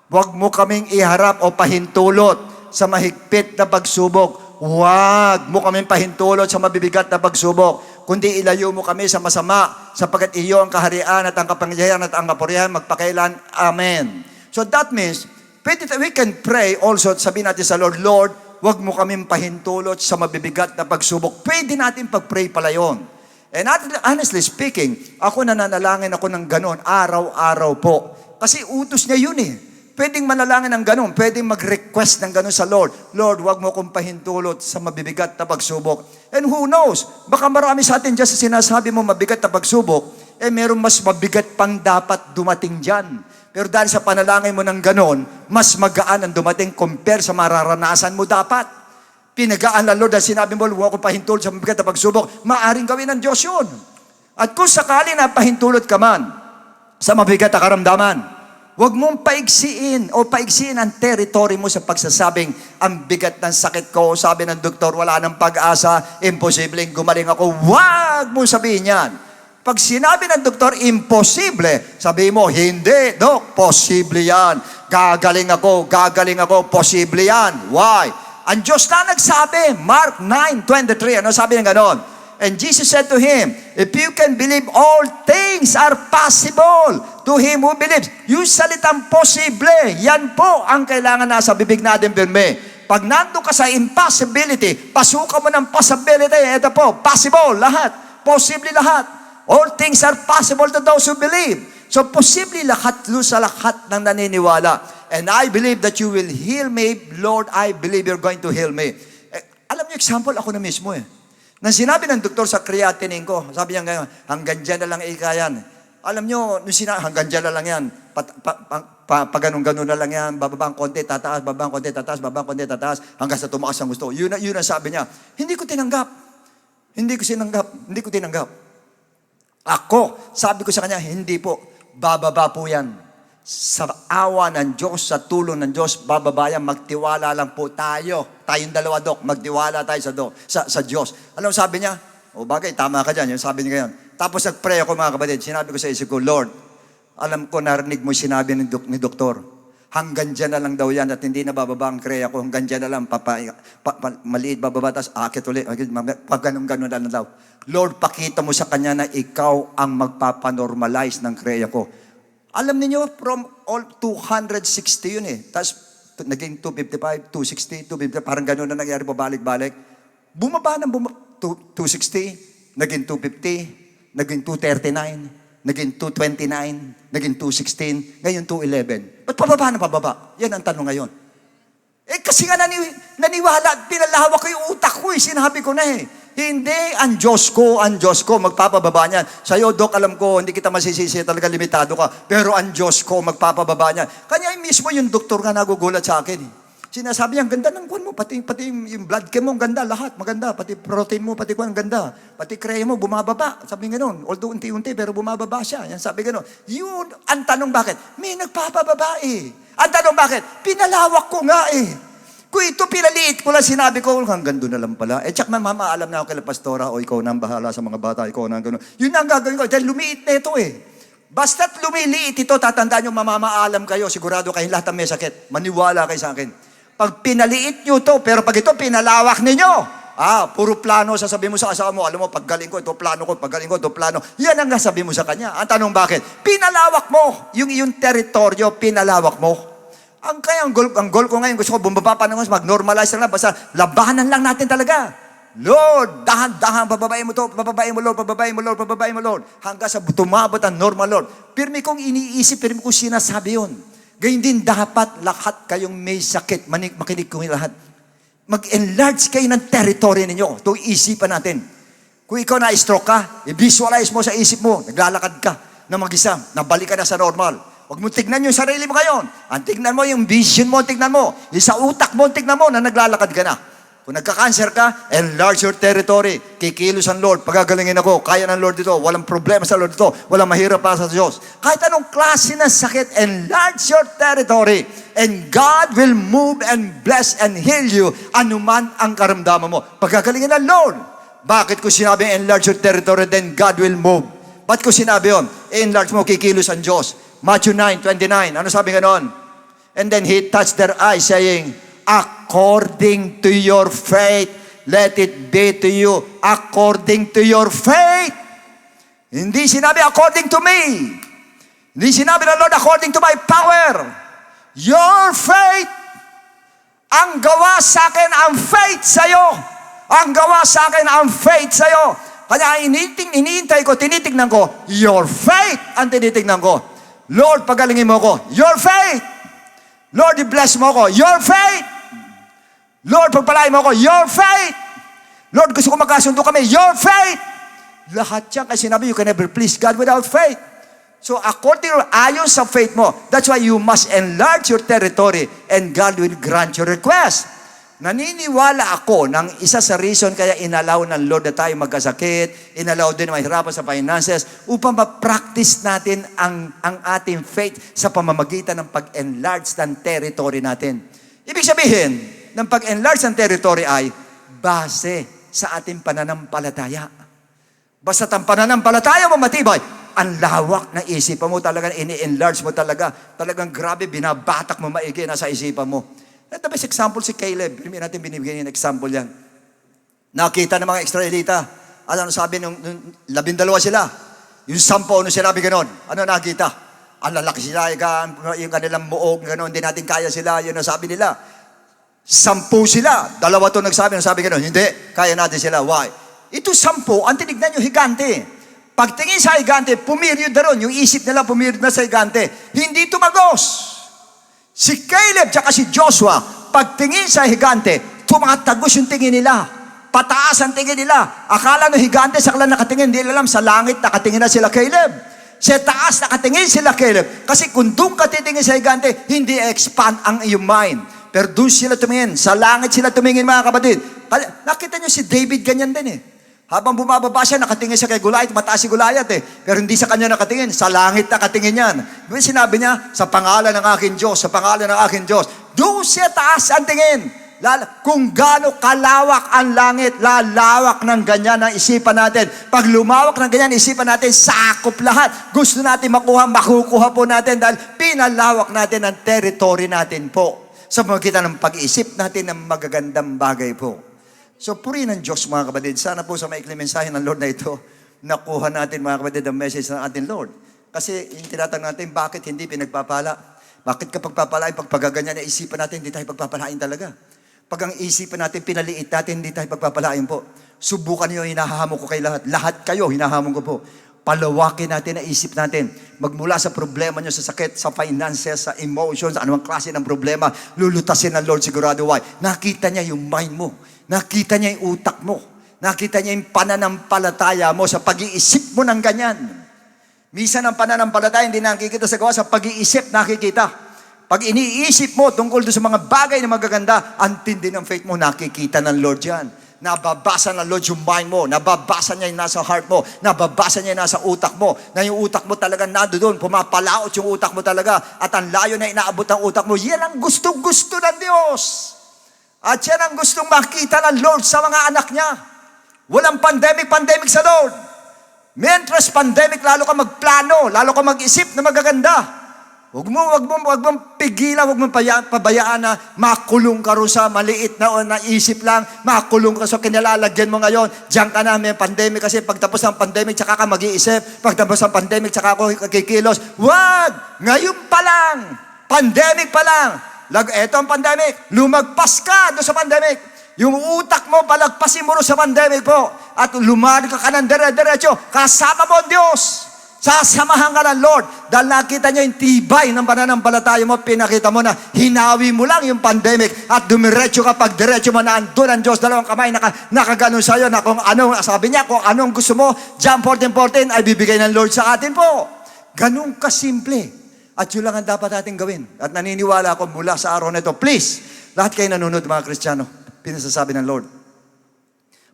Huwag mo kaming iharap o pahintulot sa mahigpit na pagsubok. Huwag mo kaming pahintulot sa mabibigat na pagsubok. Kundi ilayo mo kami sa masama, sapagkat iyo ang kaharian at ang kapangyarihan at ang kapurihan magpakailan. Amen. So that means, we can pray also, sabihin natin sa Lord, Lord, huwag mo kaming pahintulot sa mabibigat na pagsubok. Pwede natin pag-pray pala yun. And honestly speaking, ako nananalangin ako ng ganon, araw-araw po. Kasi utos niya yun eh. Pwedeng manalangin ng ganon, pwedeng mag-request ng ganon sa Lord. Lord, wag mo kong pahintulot sa mabibigat na pagsubok. And who knows, baka marami sa atin dyan sa sinasabi mo mabigat na pagsubok, Meron mas mabigat pang dapat dumating dyan. Pero dahil sa panalangin mo ng ganon, mas magaan ang dumating compare sa mararanasan mo dapat. Pinagaan na Lord, dahil sinabi mo, huwag ako pahintulot sa mabigat na pagsubok, maaring gawin ng Diyos yun. At kung sakali na pahintulot ka man sa mabigat na karamdaman, huwag mong paigsiin ang territory mo sa pagsasabing, ang bigat ng sakit ko, sabi ng doktor, wala nang pag-asa, imposibleng gumaling ako. Huwag mong sabihin yan. Pag sinabi ng doktor, imposible, sabi mo, hindi, Dok, posible yan. Gagaling ako, posible yan. Why? Ang Diyos na nagsabi, Mark 9:23, ano sabi ng ganon? And Jesus said to him, if you can believe, all things are possible to him who believes. Yung salitang posible, yan po ang kailangan nasa bibig natin pirme. Pag nandun ka sa impossibility, pasukan mo ng possibility. Ito po, possible lahat. Posible lahat. All things are possible to those who believe. So posible lahat sa lahat ng naniniwala. And I believe that you will heal me. Lord, I believe you're going to heal me. Alam niyo, example, ako na mismo Nang sinabi ng doktor sa creatinine ko, sabi niya ngayon, hanggang dyan na lang ikayan. Alam niyo, nung sinabi, hanggang dyan na lang yan. Ganun na lang yan, bababang konti, tataas, bababang konti, tataas, bababang konti, tataas, hanggang sa tumakas ang gusto. Yun ang sabi niya. Hindi ko tinanggap. Ako, sabi ko sa kanya, hindi po, bababa po yan. Sa awa ng Diyos, sa tulong ng Diyos, bababa yan, magtiwala lang po tayo. Tayong dalawa, Dok, magtiwala tayo sa Diyos. Alam mo, sabi niya, bagay, tama ka dyan, yung sabi niya ngayon. Tapos nag-pray ako, mga kapatid, sinabi ko sa isip ko, Lord, alam ko, narinig mo sinabi ni doktor, hanggang dyan na lang daw yan at hindi na bababa ang kreya ko, hanggang dyan na lang, maliit bababa, tapos akit ulit, pag ganun na lang daw. Lord, pakita mo sa kanya na ikaw ang magpapanormalize ng kreya ko. Alam niyo from all 260 yun Tapos naging 255, 260, 250, parang gano'n na nangyari pabalik-balik. Bumaba ng 260, naging 250, naging 239, naging 229, naging 216, ngayon 211. Ba't pababa? Yan ang tanong ngayon. Kasi nga naniwala, pinalawak ko yung utak ko sinabi ko na Hindi, ang Diyos ko, magpapababa niyan. Sa'yo, Dok, alam ko, hindi kita masisisi, talaga limitado ka. Pero ang Diyos ko, magpapababa niyan. Kanya mismo yung doktor nga nagugulat sa akin. Sinasabi niya, ang ganda ng kwan mo, pati yung blood chem mo, ang ganda, lahat, maganda. Pati protein mo, pati kwan, ang ganda. Pati kreya mo, bumababa. Sabi nga nun, although unti-unti, pero bumababa siya. Yan, sabi nga nun. Yun, ang tanong bakit? May nagpapababa Ang tanong bakit? Pinalawak ko nga Kung ito pinaliit ko lang, sinabi ko, hanggang doon na lang pala. Tsak mama, alam na ako kay pastora, ikaw na ang bahala sa mga bata, ikaw na ang gano'n. Yun ang gagawin ko, dahil lumiit na ito Basta't lumiliit ito, tatandaan nyo, mamamaalam kayo, sigurado kayo lahat ang may sakit. Maniwala kayo sa akin. Pag pinaliit nyo ito, pero pag ito pinalawak ninyo, puro plano, sasabihin mo sa asawa mo, alam mo, paggaling ko, ito plano ko, paggaling ko, ito plano. Yan ang nasabi mo sa kanya. Ang tanong bakit? Pinalawak mo. Yung teritoryo, pinalawak mo. Ang goal ko ngayon, gusto ko bumaba pa naman, mag-normalize lang, basta labanan lang natin talaga. Lord, dahan-dahan, pababain mo to, pababain mo Lord, hanggang sa tumabot ang normal, Lord. Pirmi kong iniisip, pirmi kong sinasabi yun. Gayun din dapat lahat kayong may sakit, makinig ko lahat. Mag-enlarge kayo ng territory ninyo. Ito isipan natin. Kung ikaw na-stroke ka, i-visualize mo sa isip mo, naglalakad ka na mag-isa, nabalik ka na sa normal. Huwag mo tignan yung sarili mo ngayon. Ang tignan mo, yung vision mo, tignan mo. Yung sa utak mo, tignan mo na naglalakad ka na. Kung nagka-cancer ka, enlarge your territory. Kikilos ang Lord. Pagagalingin ako. Kaya ng Lord dito. Walang problema sa Lord dito. Walang mahirap pa sa Diyos. Kahit anong klase ng sakit, enlarge your territory. And God will move and bless and heal you anuman ang karamdaman mo. Pagagalingin ng Lord. Bakit ko sinabi enlarge your territory, then God will move? Ba't ko sinabi yun? Enlarge mo, kikilos ang Diyos. Matthew 9:29. Ano sabi ganon? And then he touched their eyes saying, according to your faith, let it be to you. According to your faith. Hindi sinabi according to me. Hindi sinabi ng Lord according to my power. Your faith. Ang gawa sa akin ang faith sa'yo. Ang gawa sa akin ang faith sa'yo. Kaya iniintay ko, tinitignan ko, your faith ang tinitignan ko. Lord, pagalingin mo ako. Your faith. Lord, i-bless mo ako. Your faith. Lord, pagpalain mo ako. Your faith. Lord, gusto ko magkasundo kami. Your faith. Lahat yan, kasi sinabi, you can never please God without faith. So according to ayon sa faith mo, that's why you must enlarge your territory and God will grant your request. Naniniwala ako ng isa sa reason kaya inalaw ng Lord na tayo magkasakit, inalaw din na mahirapan sa finances, upang ma-practice natin ang ating faith sa pamamagitan ng pag-enlarge ng territory natin. Ibig sabihin, ng pag-enlarge ng territory ay base sa ating pananampalataya. Basta ang pananampalataya mo matibay, ang lawak na isipan mo talagang ini-enlarge mo talagang grabe, binabatak mo maigi na sa isipan mo. At the best example si Caleb. Hindi natin binibigyan yung example yan. Nakita ng mga Israelita. Ano sabi nung 12 sila? Yung 10, ano sinabi ganon? Ano nakita? Ang lalaki sila, yung kanilang muog, ganon, hindi natin kaya sila. Yun ang sabi nila. 10 sila. 2 to nagsabi ganon. Hindi, kaya natin sila. Why? Ito 10, ang tinignan yung higante. Pagtingin sa higante, pumiryod na ron. Yung isip nila pumiryod na sa higante. Hindi tumagos. Si Caleb at si Joshua, pagtingin sa higante, tumatagos yung tingin nila. Pataas ang tingin nila. Akala ng higante sa kanila nakatingin, hindi alam sa langit nakatingin na sila Caleb. Sa taas nakatingin sila Caleb. Kasi kung doon ka titingin sa higante, hindi expand ang iyong mind. Pero doon sila tumingin. Sa langit sila tumingin, mga kapatid. Nakita nyo si David ganyan din eh. Habang bumababa siya, nakatingin siya kay Goliath, mataas si Goliath eh. Pero hindi sa kanya nakatingin, sa langit nakatingin yan. Doon sinabi niya, sa pangalan ng aking Diyos, sa pangalan ng aking Diyos. Doon siya taas ang tingin. Kung gaano kalawak ang langit, lalawak ng ganyan ang isipan natin. Pag lumawak ng ganyan ang isipan natin, sakop lahat. Gusto natin makukuha po natin dahil pinalawak natin ang territory natin po. Sa pamagitan ng pag-iisip natin ng magagandang bagay po. So, purihin ng Diyos, mga kapatid. Sana po sa maikling mensahe ng Lord na ito, nakuha natin, mga kapatid, ang message ng ating Lord. Kasi, yung tinatanong natin, bakit hindi pinagpapala? Bakit kapag papalain, pag pagaganyan na isipan natin, hindi tayo pagpapalain talaga. Pag ang isipan natin, pinaliit natin, hindi tayo pagpapalain po. Subukan niyo, hinahamon ko kay lahat. Lahat kayo, hinahamon ko po. Palawakin natin ang isip natin. Magmula sa problema nyo, sa sakit, sa finances, sa emotions, anumang klase ng problema, lulutasin ng Lord sigurado. Why? Nakita niya yung mind mo. Nakita niya yung utak mo. Nakita niya yung pananampalataya mo sa pag-iisip mo ng ganyan. Minsan ang pananampalataya hindi nakikita sa gawa, sa pag-iisip nakikita. Pag iniisip mo tungkol doon sa mga bagay na magaganda, ang tindi ng faith mo, nakikita ng Lord yan. Nababasa ng Lord yung mind mo. Nababasa niya yung nasa heart mo. Nababasa niya yung nasa utak mo. Na yung utak mo talaga nandoon. Pumapalaot yung utak mo talaga. At ang layo na inaabot ng utak mo, yan ang gustong-gusto ng Diyos. At yan ang gustong makita ng Lord sa mga anak niya. Walang pandemic sa Lord. Mientras pandemic, lalo ka magplano, lalo ka mag-isip na magaganda. Huwag mong pigilan, huwag mong pabayaan na makulong ka rin sa maliit na naisip lang, makulong ka sa kinalalagyan mo ngayon. Diyan ka na, may pandemic kasi pagtapos ng pandemic, tsaka ka mag-iisip. Pagtapos ng pandemic, tsaka ako kikilos. Huwag! Ngayon pa lang, pandemic pa lang. Eto ang pandemic, lumagpas ka doon sa pandemic. Yung utak mo, palagpasin mo sa pandemic po. At lumari ka ng dire-diretso. Kasama mo ang Diyos. Sasamahan ka ng Lord. Dahil nakita niya yung tibay ng pananampalataya mo, pinakita mo na hinawi mo lang yung pandemic at dumiretso ka. Pag diretso mo na andun ang Diyos, dalawang kamay nakaganon sa'yo na kung anong, sabi niya, kung anong gusto mo, John 14:14 ay bibigay ng Lord sa atin po. Ganun kasimple. At yun lang ang dapat natin gawin. At naniniwala ako mula sa araw na ito, please, lahat kayo nanonood mga Kristiyano, pinasasabi ng Lord,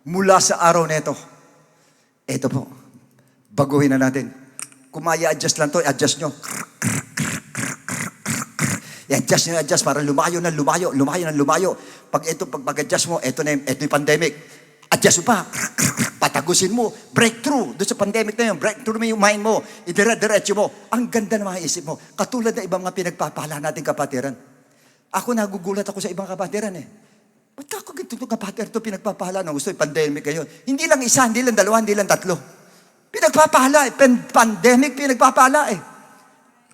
mula sa araw na ito, ito po, baguhin na natin. Kung maya-adjust lang to, adjust nyo. I-adjust nyo, adjust para lumayo. Pag pag-adjust mo, ito yung pandemic. Adjust mo pa. Patagusin mo. Breakthrough. Doon sa pandemic na yun, breakthrough mo yung mind mo. Idire-diretso mo. Ang ganda ng mga isip mo. Katulad na ibang mga pinagpapala natin kapatiran. Ako nagugulat ako sa ibang kapatiran eh. Ba't ako ganito kapatiran ito pinagpapala na gusto yung pandemic ngayon? Hindi lang isa, hindi lang dalawa, hindi lang tatlo. Pinagpapala eh. Pandemic pinagpapala eh.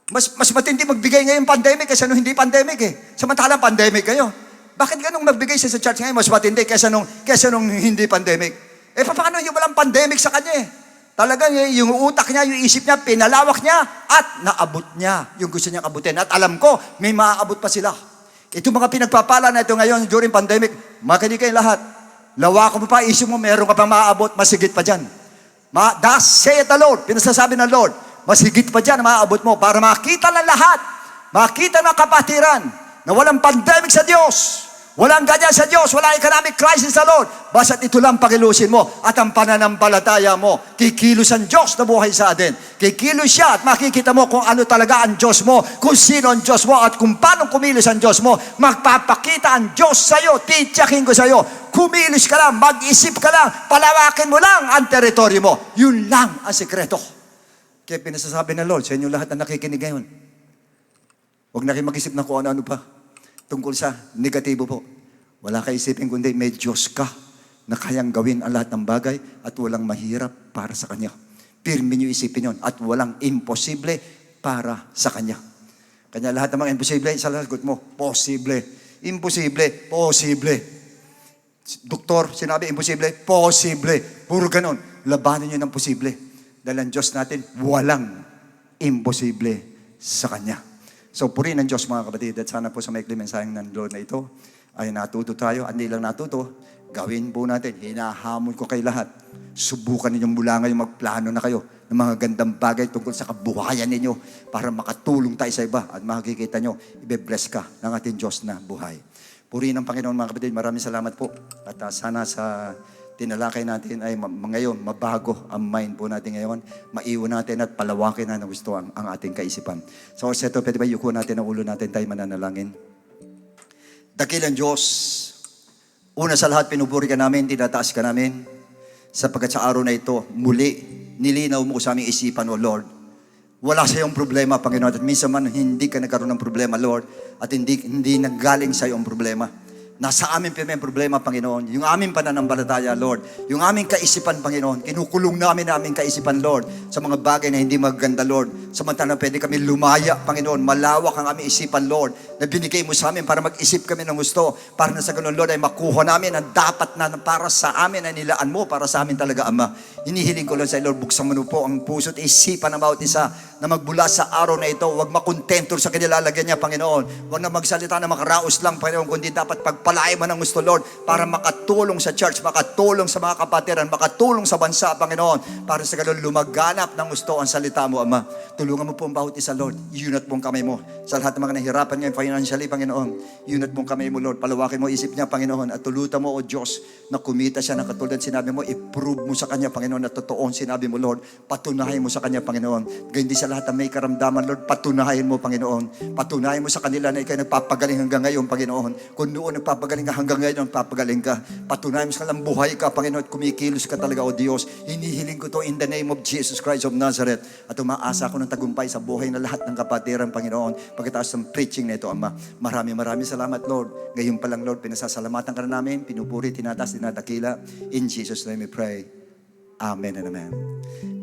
Mas matindi magbigay ngayon pandemic kaysa nung hindi pandemic eh. Samantalang pandemic kayo. Bakit ganun magbigay siya sa church ngayon mas matindi kaysa nung hindi pandemic? Eh paano yung walang pandemic sa kanya eh? Talagang yung utak niya, yung isip niya, pinalawak niya at naabot niya yung gusto niyang abutin. At alam ko, may maaabot pa sila. Ito mga pinagpapala na ito ngayon during pandemic, makinig kayo lahat. Lawakan mo pa, isip mo, meron ka pa maaabot, masigit pa dyan. Thus saith the Lord, pinasasabi ng Lord, mas higit pa dyan na maaabot mo para makita ng lahat, makita ng kapatiran na walang pandemic sa Diyos, walang ganyan sa Diyos, walang economic crisis sa Lord. Basta't ito lang pakilusin mo at ang pananampalataya mo. Kikilos ang Diyos na buhay sa atin. Kikilos siya at makikita mo kung ano talaga ang Diyos mo, kung sino ang Diyos mo at kung paano kumilos ang Diyos mo. Magpapakita ang Diyos sa'yo. Tityakin ko sa'yo. Kumilos ka lang, mag-isip ka lang, palawakin mo lang ang teritoryo mo. Yun lang ang sekreto. Kaya pinasasabi ng Lord sa inyo lahat na nakikinig ngayon. Huwag na kayo mag-isip na kung ano-ano pa. Tungkol sa negatibo po. Wala kayo isipin kundi may Diyos ka na kayang gawin ang lahat ng bagay at walang mahirap para sa Kanya. Pirmin niyo isipin yun at walang imposible para sa Kanya. Kanya lahat ng mga imposible, sa lagot mo, posible. Imposible, posible. Doktor, sinabi imposible, posible. Puro ganon. Labanan niyo ng posible. Dahil ang Diyos natin, walang imposible sa Kanya. So, purihin ng Diyos mga kapatid at sana po sa maikli mensaheng ng Lord na ito ay natuto tayo. Hindi lang natuto, gawin po natin. Hinahamon ko kay lahat. Subukan ninyong mula ngayon magplano na kayo ng mga gandang bagay tungkol sa kabuhayan ninyo para makatulong tayo sa iba at makikita nyo, ibe-bless ka ng ating Diyos na buhay. Purihin ng Panginoon mga kapatid. Maraming salamat po. At sana sa tinalakay natin ay ngayon, mabago ang mind po natin ngayon. Maiwan natin at palawakin na gusto ang ating kaisipan. So, seto, pwede ba yuko natin ang ulo natin tayo mananalangin? Dakilang Diyos, una sa lahat, pinupuri ka namin, tinataas ka namin, sapagkat sa araw na ito, muli, nilinaw mo sa aming isipan, O Lord. Wala sa iyong problema, Panginoon, at minsan man hindi ka nagkaroon ng problema, Lord, at hindi nanggaling sa iyong problema. Nasa amin pa may problema, Panginoon. Yung aming pananampalataya, Lord. Yung aming kaisipan, Panginoon. Kinukulong namin aming kaisipan, Lord, sa mga bagay na hindi maganda, Lord. Samantala pwede kami lumaya, Panginoon. Malawak ang aming isipan, Lord, na binigay mo sa amin para mag-isip kami ng gusto. Para na sa ganun, Lord, ay makuha namin ang dapat na para sa amin ay nilaan mo, para sa amin talaga, Ama. Hinihiling ko, Lord, sa Lord, buksan mo po ang puso't isipan ng bawat isa na magbula sa araw na ito. Huwag makontento sa kanilalagyan niya, Panginoon. Huwag na magsalita na makaraos lang, Panginoon, kundi dapat pagpalain mo ng gusto, Lord, para makatulong sa church, makatulong sa mga kapatiran, makatulong sa bansa, Panginoon, para sa ganun lumaganap ng gusto ang salita mo, Ama. Tulungan mo po ang bawat isa, Lord. Iunat mo ang kamay mo. Sa lahat ng mga nahihirapan ngayon financially, Panginoon, iunat mo ang kamay mo, Lord. Palawakin mo isip niya, Panginoon, at tulutan mo, O Diyos, na kumita siya na katulad sinabi mo, i-prove mo sa Kanya, Panginoon, na totoo sinabi mo, Lord. Patunahin mo sa Kanya, Panginoon. Ganyan din sa lahat ng may karamdaman, Lord, patunahin mo, Panginoon. Patunahin mo sa kanila na ikaw nagpapagaling hanggang ngayon, Panginoon. Kung noon nagpapagaling ka, hanggang ngayon nagpapagaling ka. Patunahin mo sa kanilang buhay ka, Panginoon, at kumikilos ka talaga, O Diyos. Hinihiling ko to in the name of Jesus Christ of Nazareth. At umaasa ko ng tagumpay sa buhay na lahat ng kapatiran, Panginoon, pagkatapos ng preaching na ito, Ama. Maraming salamat, Lord. Ngayon pa lang, Lord, pinasasalamatan ka na namin, pinupuri, tinatas, tinadakila. In Jesus' name we pray. Amen and amen.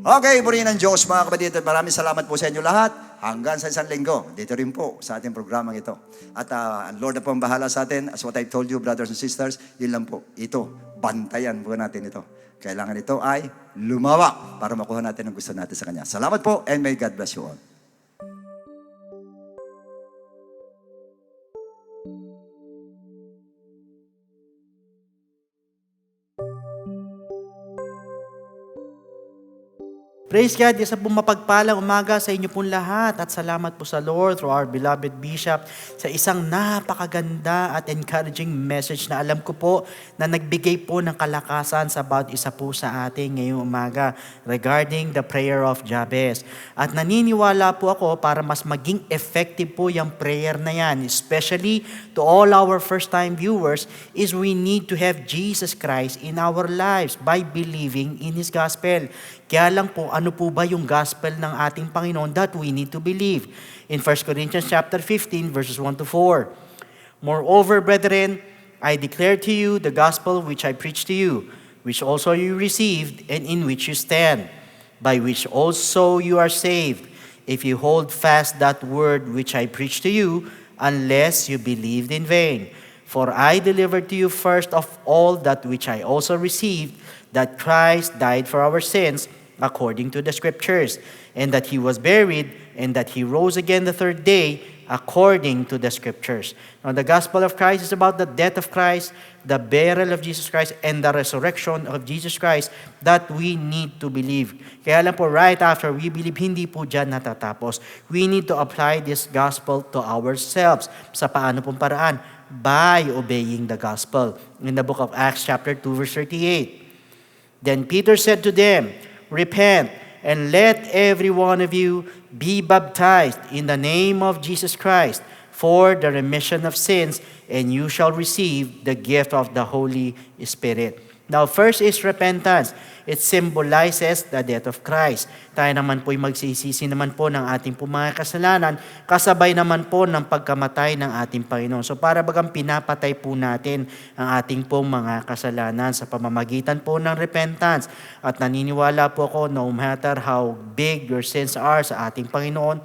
Okay, purihin ng Diyos, mga kapatid. Maraming salamat po sa inyo lahat. Hanggang sa isang linggo, dito rin po sa ating programang ito. At ang Lord na po ang bahala sa atin. As what I told you, brothers and sisters, yun lang po. Ito, bantayan po natin ito. Kailangan ito ay lumawak para makuha natin ang gusto natin sa Kanya. Salamat po and may God bless you all. Praise God, isa pong mapagpalang umaga sa inyo pong lahat at salamat po sa Lord through our beloved Bishop sa isang napakaganda at encouraging message na alam ko po na nagbigay po ng kalakasan sa bawat isa po sa ating ngayong umaga regarding the prayer of Jabez. At naniniwala po ako para mas maging effective po yung prayer na yan, especially to all our first-time viewers, is we need to have Jesus Christ in our lives by believing in His gospel. Kaya lang po, ano po ba yung gospel ng ating Panginoon that we need to believe? In 1 Corinthians chapter 15, verses 1 to 4. Moreover, brethren, I declare to you the gospel which I preached to you, which also you received, and in which you stand, by which also you are saved, if you hold fast that word which I preached to you, unless you believed in vain. For I delivered to you first of all that which I also received, that Christ died for our sins, according to the Scriptures, and that He was buried, and that He rose again the third day, according to the Scriptures. Now, the gospel of Christ is about the death of Christ, the burial of Jesus Christ, and the resurrection of Jesus Christ that we need to believe. Kaya lang po, right after we believe, hindi po dyan natatapos. We need to apply this gospel to ourselves. Sa paano pong paraan? By obeying the gospel. In the book of Acts chapter 2 verse 38. Then Peter said to them, repent, and let every one of you be baptized in the name of Jesus Christ for the remission of sins, and you shall receive the gift of the Holy Spirit. Now, first is repentance. It symbolizes the death of Christ. Tayo naman po'y magsisisi naman po ng ating po mga kasalanan, kasabay naman po ng pagkamatay ng ating Panginoon. So para bagang pinapatay po natin ang ating pong mga kasalanan sa pamamagitan po ng repentance. At naniniwala po ako, no matter how big your sins are sa ating Panginoon,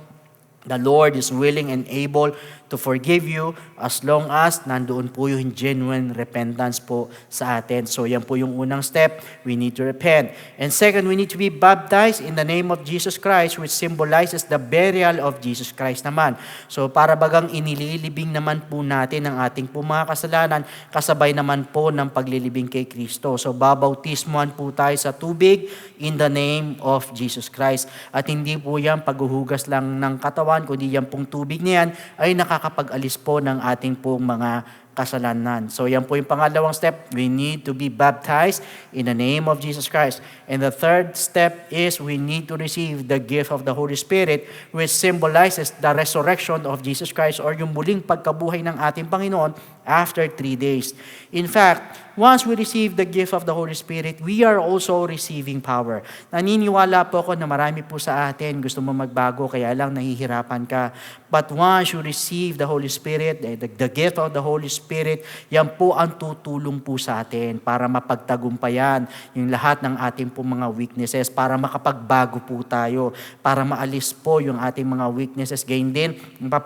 the Lord is willing and able to forgive you as long as nandoon po yung genuine repentance po sa atin. So yan po yung unang step. We need to repent. And second, we need to be baptized in the name of Jesus Christ, which symbolizes the burial of Jesus Christ naman. So para bagang inililibing naman po natin ang ating po mga kasalanan, kasabay naman po ng paglilibing kay Kristo. So babautismuhan po tayo sa tubig in the name of Jesus Christ. At hindi po yan paghuhugas lang ng katawan, kundi yan pong tubig niyan ay nakakapag-alis po ng ating pong mga kasalanan. So yan po yung pangalawang step. We need to be baptized in the name of Jesus Christ. And the third step is we need to receive the gift of the Holy Spirit, which symbolizes the resurrection of Jesus Christ or yung muling pagkabuhay ng ating Panginoon after 3 days. In fact, once we receive the gift of the Holy Spirit, we are also receiving power. Naniniwala po ako na marami po sa atin gusto mo magbago, kaya lang nahihirapan ka. But once you receive the Holy Spirit, the gift of the Holy Spirit, yan po ang tutulong po sa atin para mapagtagumpayan yung lahat ng ating po mga weaknesses, para makapagbago po tayo, para maalis po yung ating mga weaknesses. Gain din,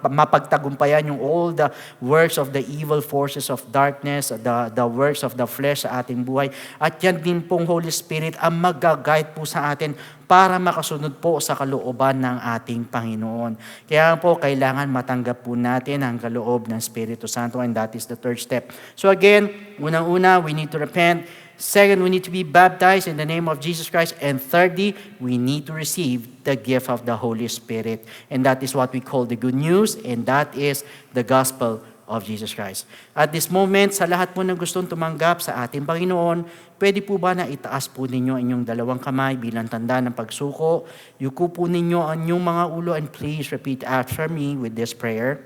mapagtagumpayan yung all the works of the evil forces of darkness, the works of the flesh sa ating buhay. At yan din pong Holy Spirit ang mag-guide po sa atin para makasunod po sa kalooban ng ating Panginoon. Kaya po, kailangan matanggap po natin ang kaloob ng Espiritu Santo, and that is the third step. So again, unang-una, we need to repent. Second, we need to be baptized in the name of Jesus Christ. And thirdly, we need to receive the gift of the Holy Spirit. And that is what we call the good news, and that is the gospel of Jesus Christ. At this moment, sa lahat po na gustong tumanggap sa ating Panginoon, pwede po ba na itaas po ninyo inyong dalawang kamay bilang tanda ng pagsuko? Yuko po ninyo ang inyong mga ulo, and please repeat after me with this prayer.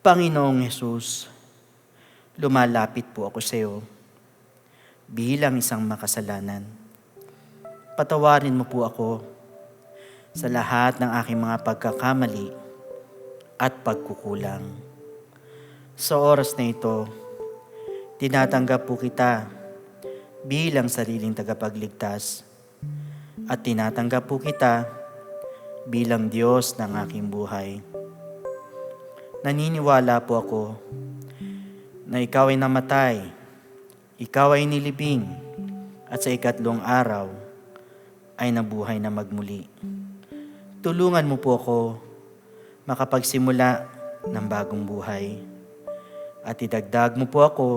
Panginoong Jesus, lumalapit po ako sa iyo bilang isang makasalanan. Patawarin mo po ako sa lahat ng aking mga pagkakamali at pagkukulang. Sa oras na ito, tinatanggap po kita bilang sariling tagapagligtas at tinatanggap po kita bilang Diyos ng aking buhay. Naniniwala po ako na ikaw ay namatay, ikaw ay nilibing, at sa ikatlong araw ay nabuhay na magmuli. Tulungan mo po ako makapagsimula ng bagong buhay. At idagdag mo po ako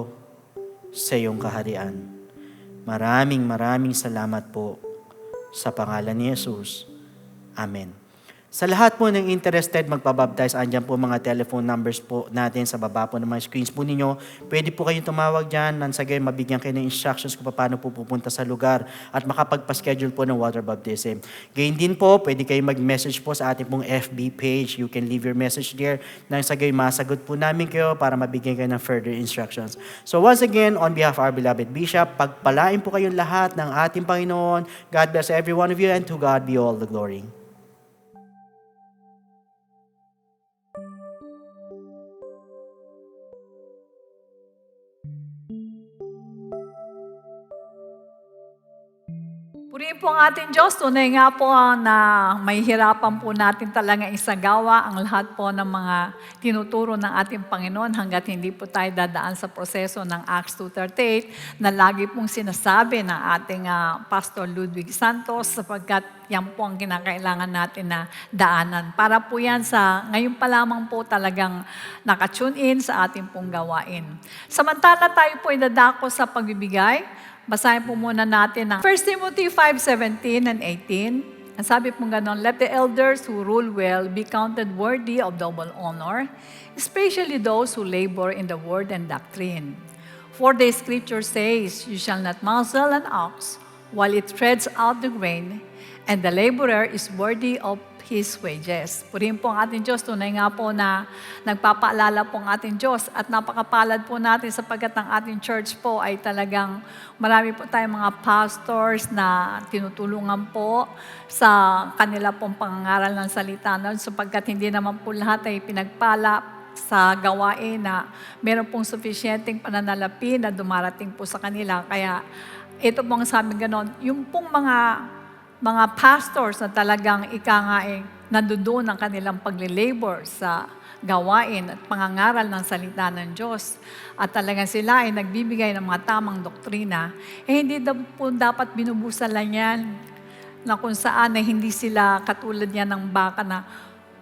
sa iyong kaharian. Maraming salamat po sa pangalan ni Jesus. Amen. Sa lahat po ng interested magpabaptize, andyan po mga telephone numbers po natin sa baba po ng mga screens po ninyo. Pwede po kayong tumawag dyan, nansagay mabigyan kayo ng instructions kung paano po pupunta sa lugar at makapagpa-schedule po ng water baptism. Gayun din po, pwede kayong mag-message po sa ating pong FB page. You can leave your message there. Nansagay masagot po namin kayo para mabigyan kayo ng further instructions. So once again, on behalf of our beloved Bishop, pagpalain po kayong lahat ng ating Panginoon. God bless every one of you, and to God be all the glory. Purihin po ang ating Diyos. Tunay nga po na may hirapan po natin talaga isagawa ang lahat po ng mga tinuturo ng ating Panginoon hanggat hindi po tayo dadaan sa proseso ng Acts 2:38 na lagi pong sinasabi ng ating Pastor Ludwig Santos sapagkat yan po ang kinakailangan natin na daanan. Para po yan sa ngayon pa lamang po talagang nakatune in sa ating pong gawain. Samantala tayo po idadako sa pagbibigay. Basahin po muna natin ang 1 Timothy 5:17 and 18. Ang sabi po ganon, let the elders who rule well be counted worthy of double honor, especially those who labor in the word and doctrine. For the scripture says, you shall not muzzle an ox while it treads out the grain, and the laborer is worthy of His wages. Purihin po ang ating Diyos. Tunay nga po na nagpapaalala po ang ating Diyos at napakapalad po natin sapagkat ang ating church po ay talagang marami po tayong mga pastors na tinutulungan po sa kanila pong pangangaral ng salita nun sapagkat hindi naman po lahat ay pinagpala sa gawain na meron pong sufficienteng pananalapi na dumarating po sa kanila. Kaya ito pong sabi ganon, yung pong mga pastors na talagang nandoon ang kanilang paglilabor sa gawain at pangangaral ng salita ng Diyos. At talagang sila ay nagbibigay ng mga tamang doktrina, hindi po dapat binubusalan yan na kung saan ay hindi sila katulad yan ng baka na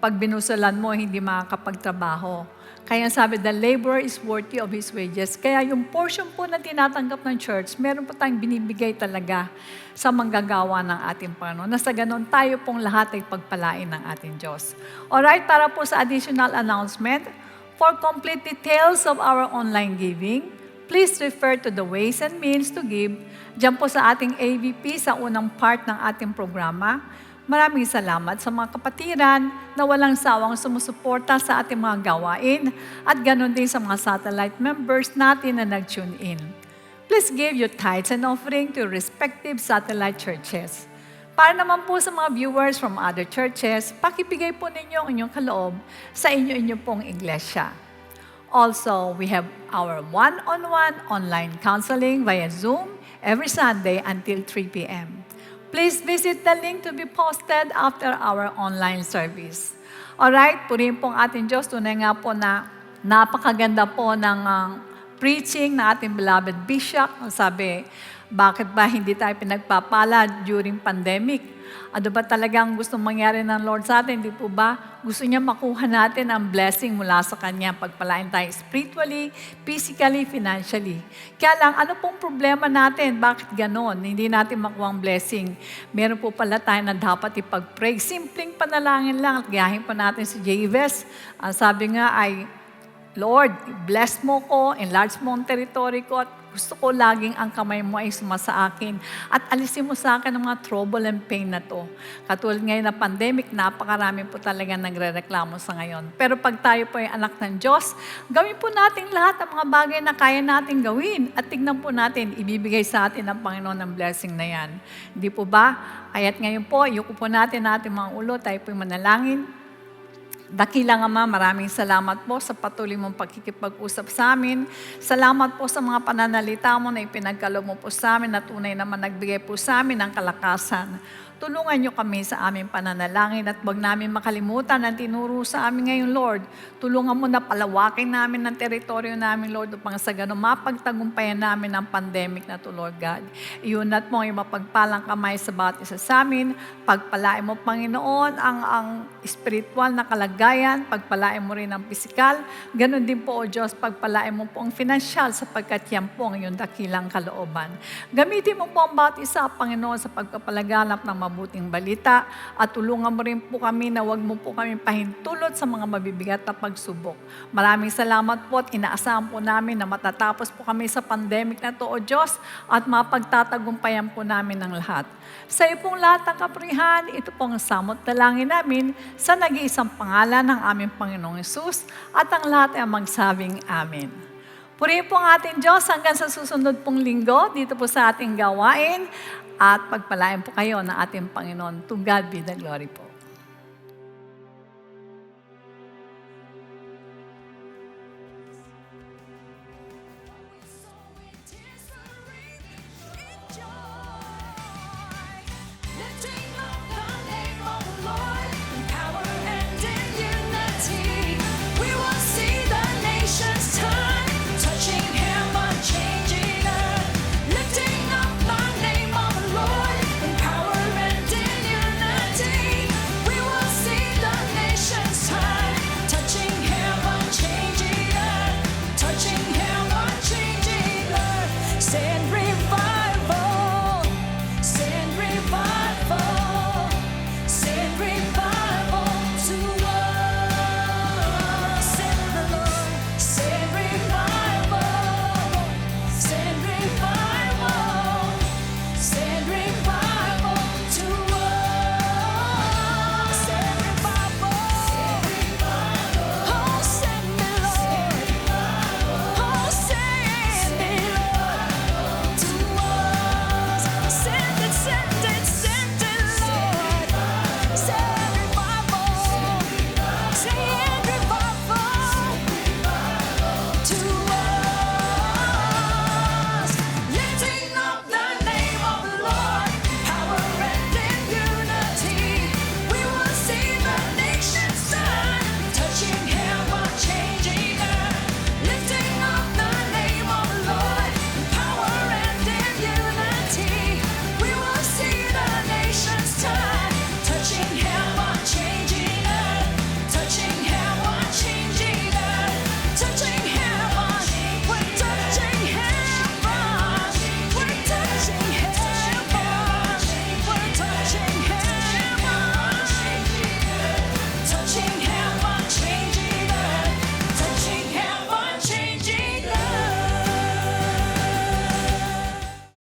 pag binusalan mo, hindi makakapagtrabaho. Kaya sabi, the laborer is worthy of his wages. Kaya yung portion po na tinatanggap ng church, meron po tayong binibigay talaga sa manggagawa ng ating Panginoon. Na sa ganon, tayo pong lahat ay pagpalain ng ating Diyos. Alright, para po sa additional announcement, for complete details of our online giving, please refer to the ways and means to give dyan po sa ating AVP sa unang part ng ating programa. Maraming salamat sa mga kapatiran na walang sawang sumusuporta sa ating mga gawain at ganoon din sa mga satellite members natin na nag-tune in. Please give your tithes and offering to your respective satellite churches. Para naman po sa mga viewers from other churches, pakibigay po ninyo ang inyong kaloob sa inyo pong iglesia. Also, we have our one-on-one online counseling via Zoom every Sunday until 3 p.m. Please visit the link to be posted after our online service. Alright, purihin po ang ating Diyos. Tunay nga po na napakaganda po ng preaching na ating beloved Bishop. Sabi, bakit ba hindi tayo pinagpapala during pandemic? Ano ba talagang gusto mangyari ng Lord sa atin? Hindi po ba? Gusto niya makuha natin ang blessing mula sa Kanya. Pagpalain tayo spiritually, physically, financially. Kaya lang, ano pong problema natin? Bakit ganon? Hindi natin makuha ang blessing. Meron po pala tayo na dapat ipag-pray. Simpleng panalangin lang. At gayahin pa natin si Jabez. Ang sabi nga ay, Lord, bless mo ko, enlarge mo ang territory ko, at gusto ko laging ang kamay mo ay sumasa akin. At alisin mo sa akin ang mga trouble and pain na to. Katulad ngayon na pandemic, napakarami po talaga nagre-reklamo sa ngayon. Pero pag tayo po ay anak ng Diyos, gawin po natin lahat ang mga bagay na kaya natin gawin. At tignan po natin, ibibigay sa atin ng Panginoon ang blessing na yan. Hindi po ba? Kaya't ngayon po, yuko po natin mga ulo, tayo po manalangin. Dakilang Ama, maraming salamat po sa patuloy mong pagkikipag-usap sa amin. Salamat po sa mga pananalita mo na ipinagkaloob mo po sa amin na tunay naman nagbigay po sa amin ng kalakasan. Tulungan niyo kami sa aming pananalangin at huwag namin makalimutan ang tinuro sa amin ngayon, Lord. Tulungan mo na palawakin namin ng teritoryo namin, Lord, upang sa ganun mapagtagumpayan namin ang pandemic na to, Lord God. Iunat mo ang mapagpalang kamay sa bawat isa sa amin. Pagpalain mo, Panginoon, ang spiritual na kalagayan. Pagpalain mo rin ang pisikal. Ganon din po, O Diyos, pagpalain mo po ang financial sapagkat yan po ang iyong dakilang kalooban. Gamitin mo po ang bawat isa, Panginoon, sa pagpapalaganap ng mabuting balita at tulungan mo rin po kami na wag mo po kami pahintulot sa mga mabibigat na pagsubok. Maraming salamat po at inaasahan po namin na matatapos po kami sa pandemic na to, O Diyos, at mapagtatagumpayan po namin ang lahat. Sa iyo pong lahat ng kaprihan, ito pong samot dalangin namin sa nag-iisang pangalan ng aming Panginoong Hesus at ang lahat ay magsabing Amen. Purihin po ang ating Diyos hanggang sa susunod pong linggo dito po sa ating gawain at pagpalain po kayo ng ating Panginoon. To God be the glory po.